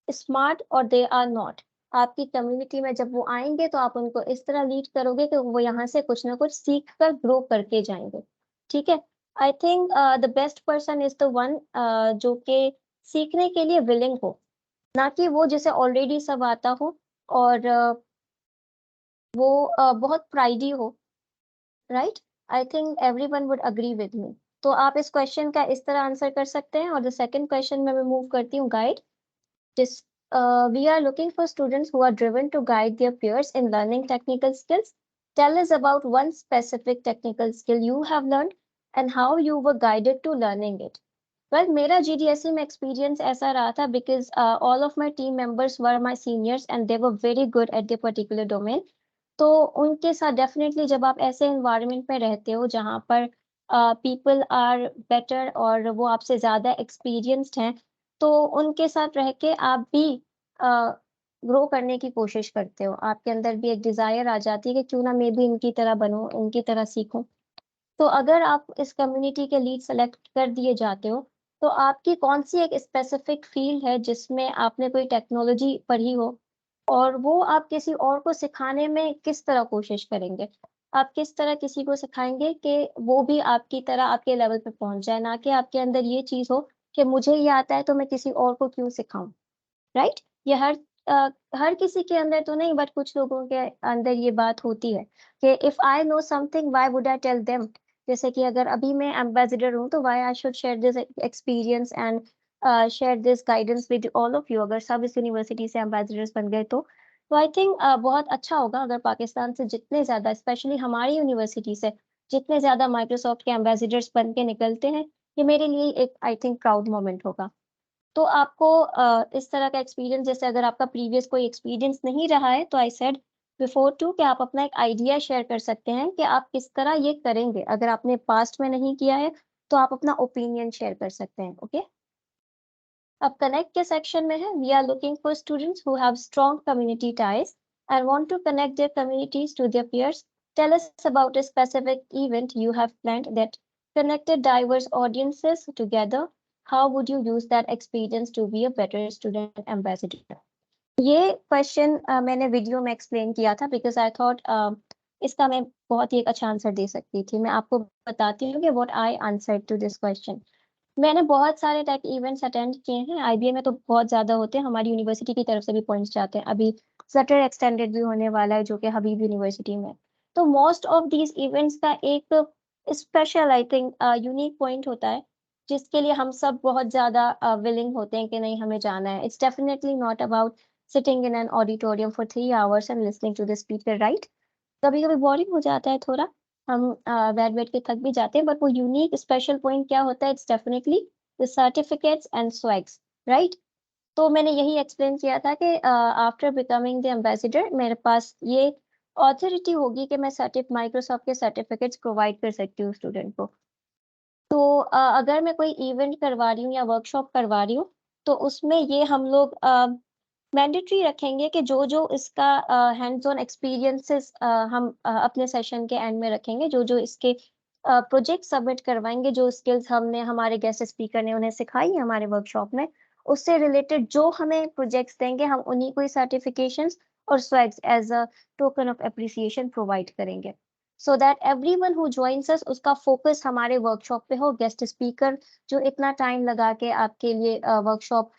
स्मार्ट और दे आर नॉट. आपकी कम्युनिटी में जब वो आएंगे तो आप उनको इस तरह लीड करोगे कि वो यहाँ से कुछ ना कुछ सीख कर ग्रो करके जाएंगे. ठीक है. I think the best person is the one जो कि सीखने के लिए विलिंग हो, ना कि वो जिसे ऑलरेडी सब आता हो और वो बहुत प्राइडी हो. Right. I think everyone would agree with me. तो आप इस क्वेश्चन का इस तरह आंसर कर सकते हैं. और द सेकंड क्वेश्चन में मैं मूव करती हूँ guide. We are looking for students who are driven to guide their peers in learning technical skills. Tell us about one specific technical skill you have learned and how you were guided to learning it. Well, मेरा GDSE में experience ऐसा रहा था because all of my team members were my seniors and they were very good at their particular domain. तो उनके साथ definitely जब आप ऐसे environment में रहते हो जहाँ पर people are better और वो आपसे ज़्यादा experienced हैं, तो उनके साथ रह के आप भी ग्रो करने की कोशिश करते हो. आपके अंदर भी एक डिजायर आ जाती है कि क्यों ना मैं भी इनकी तरह बनूं, इनकी तरह सीखूं. तो अगर आप इस कम्युनिटी के लीड सेलेक्ट कर दिए जाते हो, तो आपकी कौन सी एक स्पेसिफिक फील्ड है जिसमें आपने कोई टेक्नोलॉजी पढ़ी हो और वो आप किसी और को सिखाने में किस तरह कोशिश करेंगे? आप किस तरह किसी को सिखाएंगे कि वो भी आपकी तरह आपके लेवल पे पहुंच जाए, ना कि आपके अंदर ये चीज हो कि मुझे ये आता है तो मैं किसी और को क्यों सिखाऊं. राइट. ये हर किसी के अंदर तो नहीं, बट कुछ लोगों के अंदर ये बात होती है कि if I know something why would I tell them. जैसे कि अगर अभी मैं एम्बेसडर हूँ तो why I should share this experience and share this guidance with all of you. अगर सब इस यूनिवर्सिटी से एम्बेसडर्स बन गए तो आई थिंक बहुत अच्छा होगा अगर पाकिस्तान से जितने ज्यादा, स्पेशली हमारी यूनिवर्सिटी से जितने ज्यादा माइक्रोसॉफ्ट के एम्बेसडर्स बन के निकलते हैं, ये मेरे लिए एक आई थिंक प्राउड मोमेंट होगा. तो आपको इस तरह का एक्सपीरियंस, जैसे अगर आपका प्रीवियस कोई एक्सपीरियंस नहीं रहा है तो आई सेड बिफोर टू कि आप अपना एक आइडिया शेयर कर सकते हैं कि आप किस तरह ये करेंगे. अगर आपने पास्ट में नहीं किया है तो आप अपना ओपिनियन शेयर कर सकते हैं. ओके. अब कनेक्ट के सेक्शन में है. We are looking for students who have strong community ties and want to connect their communities to their peers. Tell us about a specific event you have planned that connected diverse audiences together. How would you use that experience to be a better student ambassador? ये question मैंने video में explain किया था because I thought इसका मैं बहुत ही एक अच्छा आंसर दे सकती थी. मैं आपको बताती हूँ कि what I answer to this question. मैंने बहुत सारे टेक इवेंट्स अटेंड किए हैं. आईबीए में तो बहुत ज्यादा होते हैं, हमारी यूनिवर्सिटी की तरफ से भी पॉइंट्स जाते हैं. अभी फ्लटर एक्सटेंडेड भी होने वाला है जो कि हबीब यूनिवर्सिटी में. तो मोस्ट ऑफ दीज इवेंट्स का एक special I think unique point होता है जिसके लिए हम सब बहुत ज्यादा विलिंग होते हैं कि नहीं हमें जाना है. It's definitely not about sitting in an auditorium for 3 hours and listening to the speaker. Right. कभी कभी बोरिंग हो जाता है थोड़ा, हम बैठ के थक भी जाते हैं, बट वो यूनिक स्पेशल पॉइंट क्या होता है? It's definitely the certificates and swags. Right. तो मैंने यही एक्सप्लेन किया था कि आफ्टर बिकमिंग द एम्बेसडर मेरे पास ये ऑथोरिटी होगी कि मैं माइक्रोसॉफ्ट के सर्टिफिकेट्स प्रोवाइड कर सकती हूँ स्टूडेंट को. तो अगर मैं कोई इवेंट करवा रही हूँ या वर्कशॉप करवा रही हूँ तो उसमें ये हम लोग मैंडेटरी रखेंगे कि जो जो इसका हैंड्स ऑन एक्सपीरियंसेस हम अपने सेशन के एंड में रखेंगे, जो जो इसके प्रोजेक्ट सबमिट करवाएंगे, जो स्किल्स हमने हमारे गेस्ट स्पीकर ने उन्हें सिखाई है हमारे वर्कशॉप में, उससे रिलेटेड जो हमें प्रोजेक्ट्स देंगे हम उन्हीं को सर्टिफिकेशंस और swags as a token of appreciation provide करेंगे, so that everyone who joins us उसका फोकस हमारे वर्कशॉप पे हो। गेस्ट स्पीकर जो इतना टाइम लगा के आपके लिए वर्कशॉप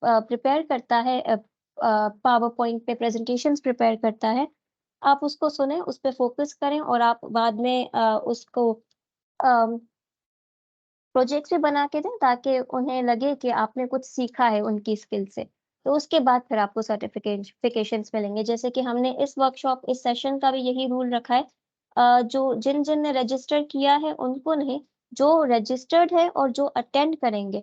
प्रिपेयर करता है, पावर पॉइंट पे प्रेजेंटेशंस प्रिपेयर करता है, आप उसको सुने, उस पे फोकस करें और आप बाद में उसको प्रोजेक्ट्स भी बना के दें ताकि उन्हें लगे कि आपने कुछ सीखा है उनकी स्किल से। तो उसके बाद फिर आपको सर्टिफिकेशंस मिलेंगे। जैसे कि हमने इस वर्कशॉप इस सेशन का भी यही रूल रखा है, जो जिन ने रजिस्टर किया है उनको नहीं, जो रजिस्टर्ड है और जो अटेंड करेंगे,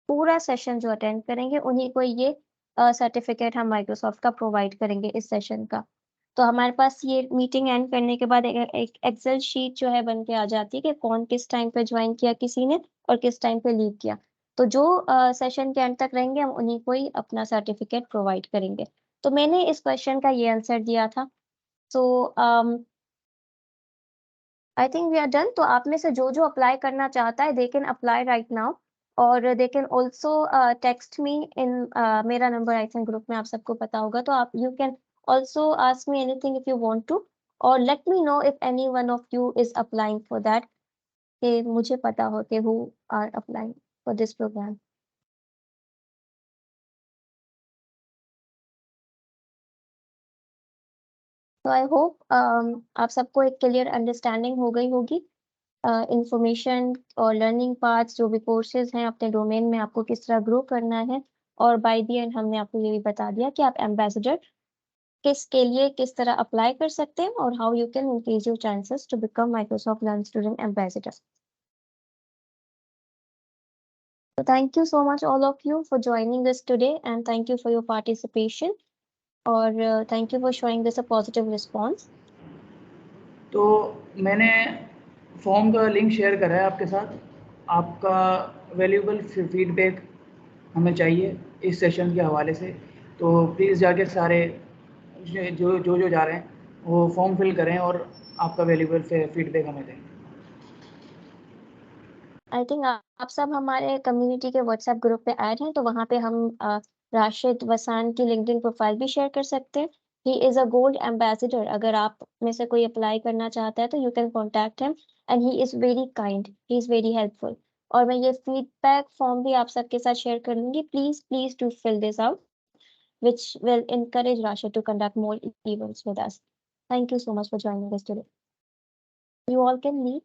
पूरा सेशन जो अटेंड करेंगे उन्हीं को ये सर्टिफिकेट हम माइक्रोसॉफ्ट का प्रोवाइड करेंगे इस सेशन का। तो हमारे पास ये मीटिंग एंड करने के बाद एक एक्सेल शीट जो है बन के आ जाती है कि कौन किस टाइम पे ज्वाइन किया किसी ने और किस टाइम पे लीव किया। तो जो सेशन के एंड तक रहेंगे हम उन्हीं को ही अपना सर्टिफिकेट प्रोवाइड करेंगे। तो मैंने इस क्वेश्चन का ये आंसर दिया था। So I think we are done. तो आप में से जो जो अप्लाई करना चाहता है they can apply right now, और they can also text me in, मेरा नंबर आई थिंक ग्रुप में आप सबको पता होगा, तो आप you can also ask me anything if you want to, और let me know if any one of you is applying for that, कि मुझे पता हो कि who are applying for this program. तो आई होप आप सबको एक क्लियर अंडरस्टैंडिंग हो गई होगी इंफॉर्मेशन और लर्निंग पार्ट्स, जो भी कोर्सेज हैं अपने डोमेन में आपको किस तरह ग्रो करना है। और बाय द एंड हमने आपको ये भी बता दिया कि आप एम्बेसडर किसके लिए किस तरह अप्लाई कर सकते हैं और how you can increase your chances to become Microsoft learn student ambassador. So thank you so much all of you for joining us today, and thank you for your participation, और thank you for showing this a positive response. तो मैंने form का link share करा है आपके साथ। आपका valuable feedback हमें चाहिए इस सेशन के हवाले से, तो प्लीज़ जाके सारे जो जा रहे हैं वो फॉर्म फिल करें और आपका वैल्यूबल फीडबैक हमें दें। आई थिंक आप सब हमारे कम्युनिटी के व्हाट्सएप ग्रुप पे ऐड हैं, तो वहाँ पे हम राशिद वसान की लिंक्डइन प्रोफाइल भी शेयर कर सकते हैं। He is a gold ambassador. अगर आप में से कोई अप्लाई करना चाहता है तो you can contact him, and he is very kind, he is very helpful. और मैं ये फीडबैक फॉर्म भी आप सबके साथ शेयर कर लूंगी। Please please to fill this out, which will encourage Rashid to conduct more events with us. Thank you so much for joining us today. You all can leave.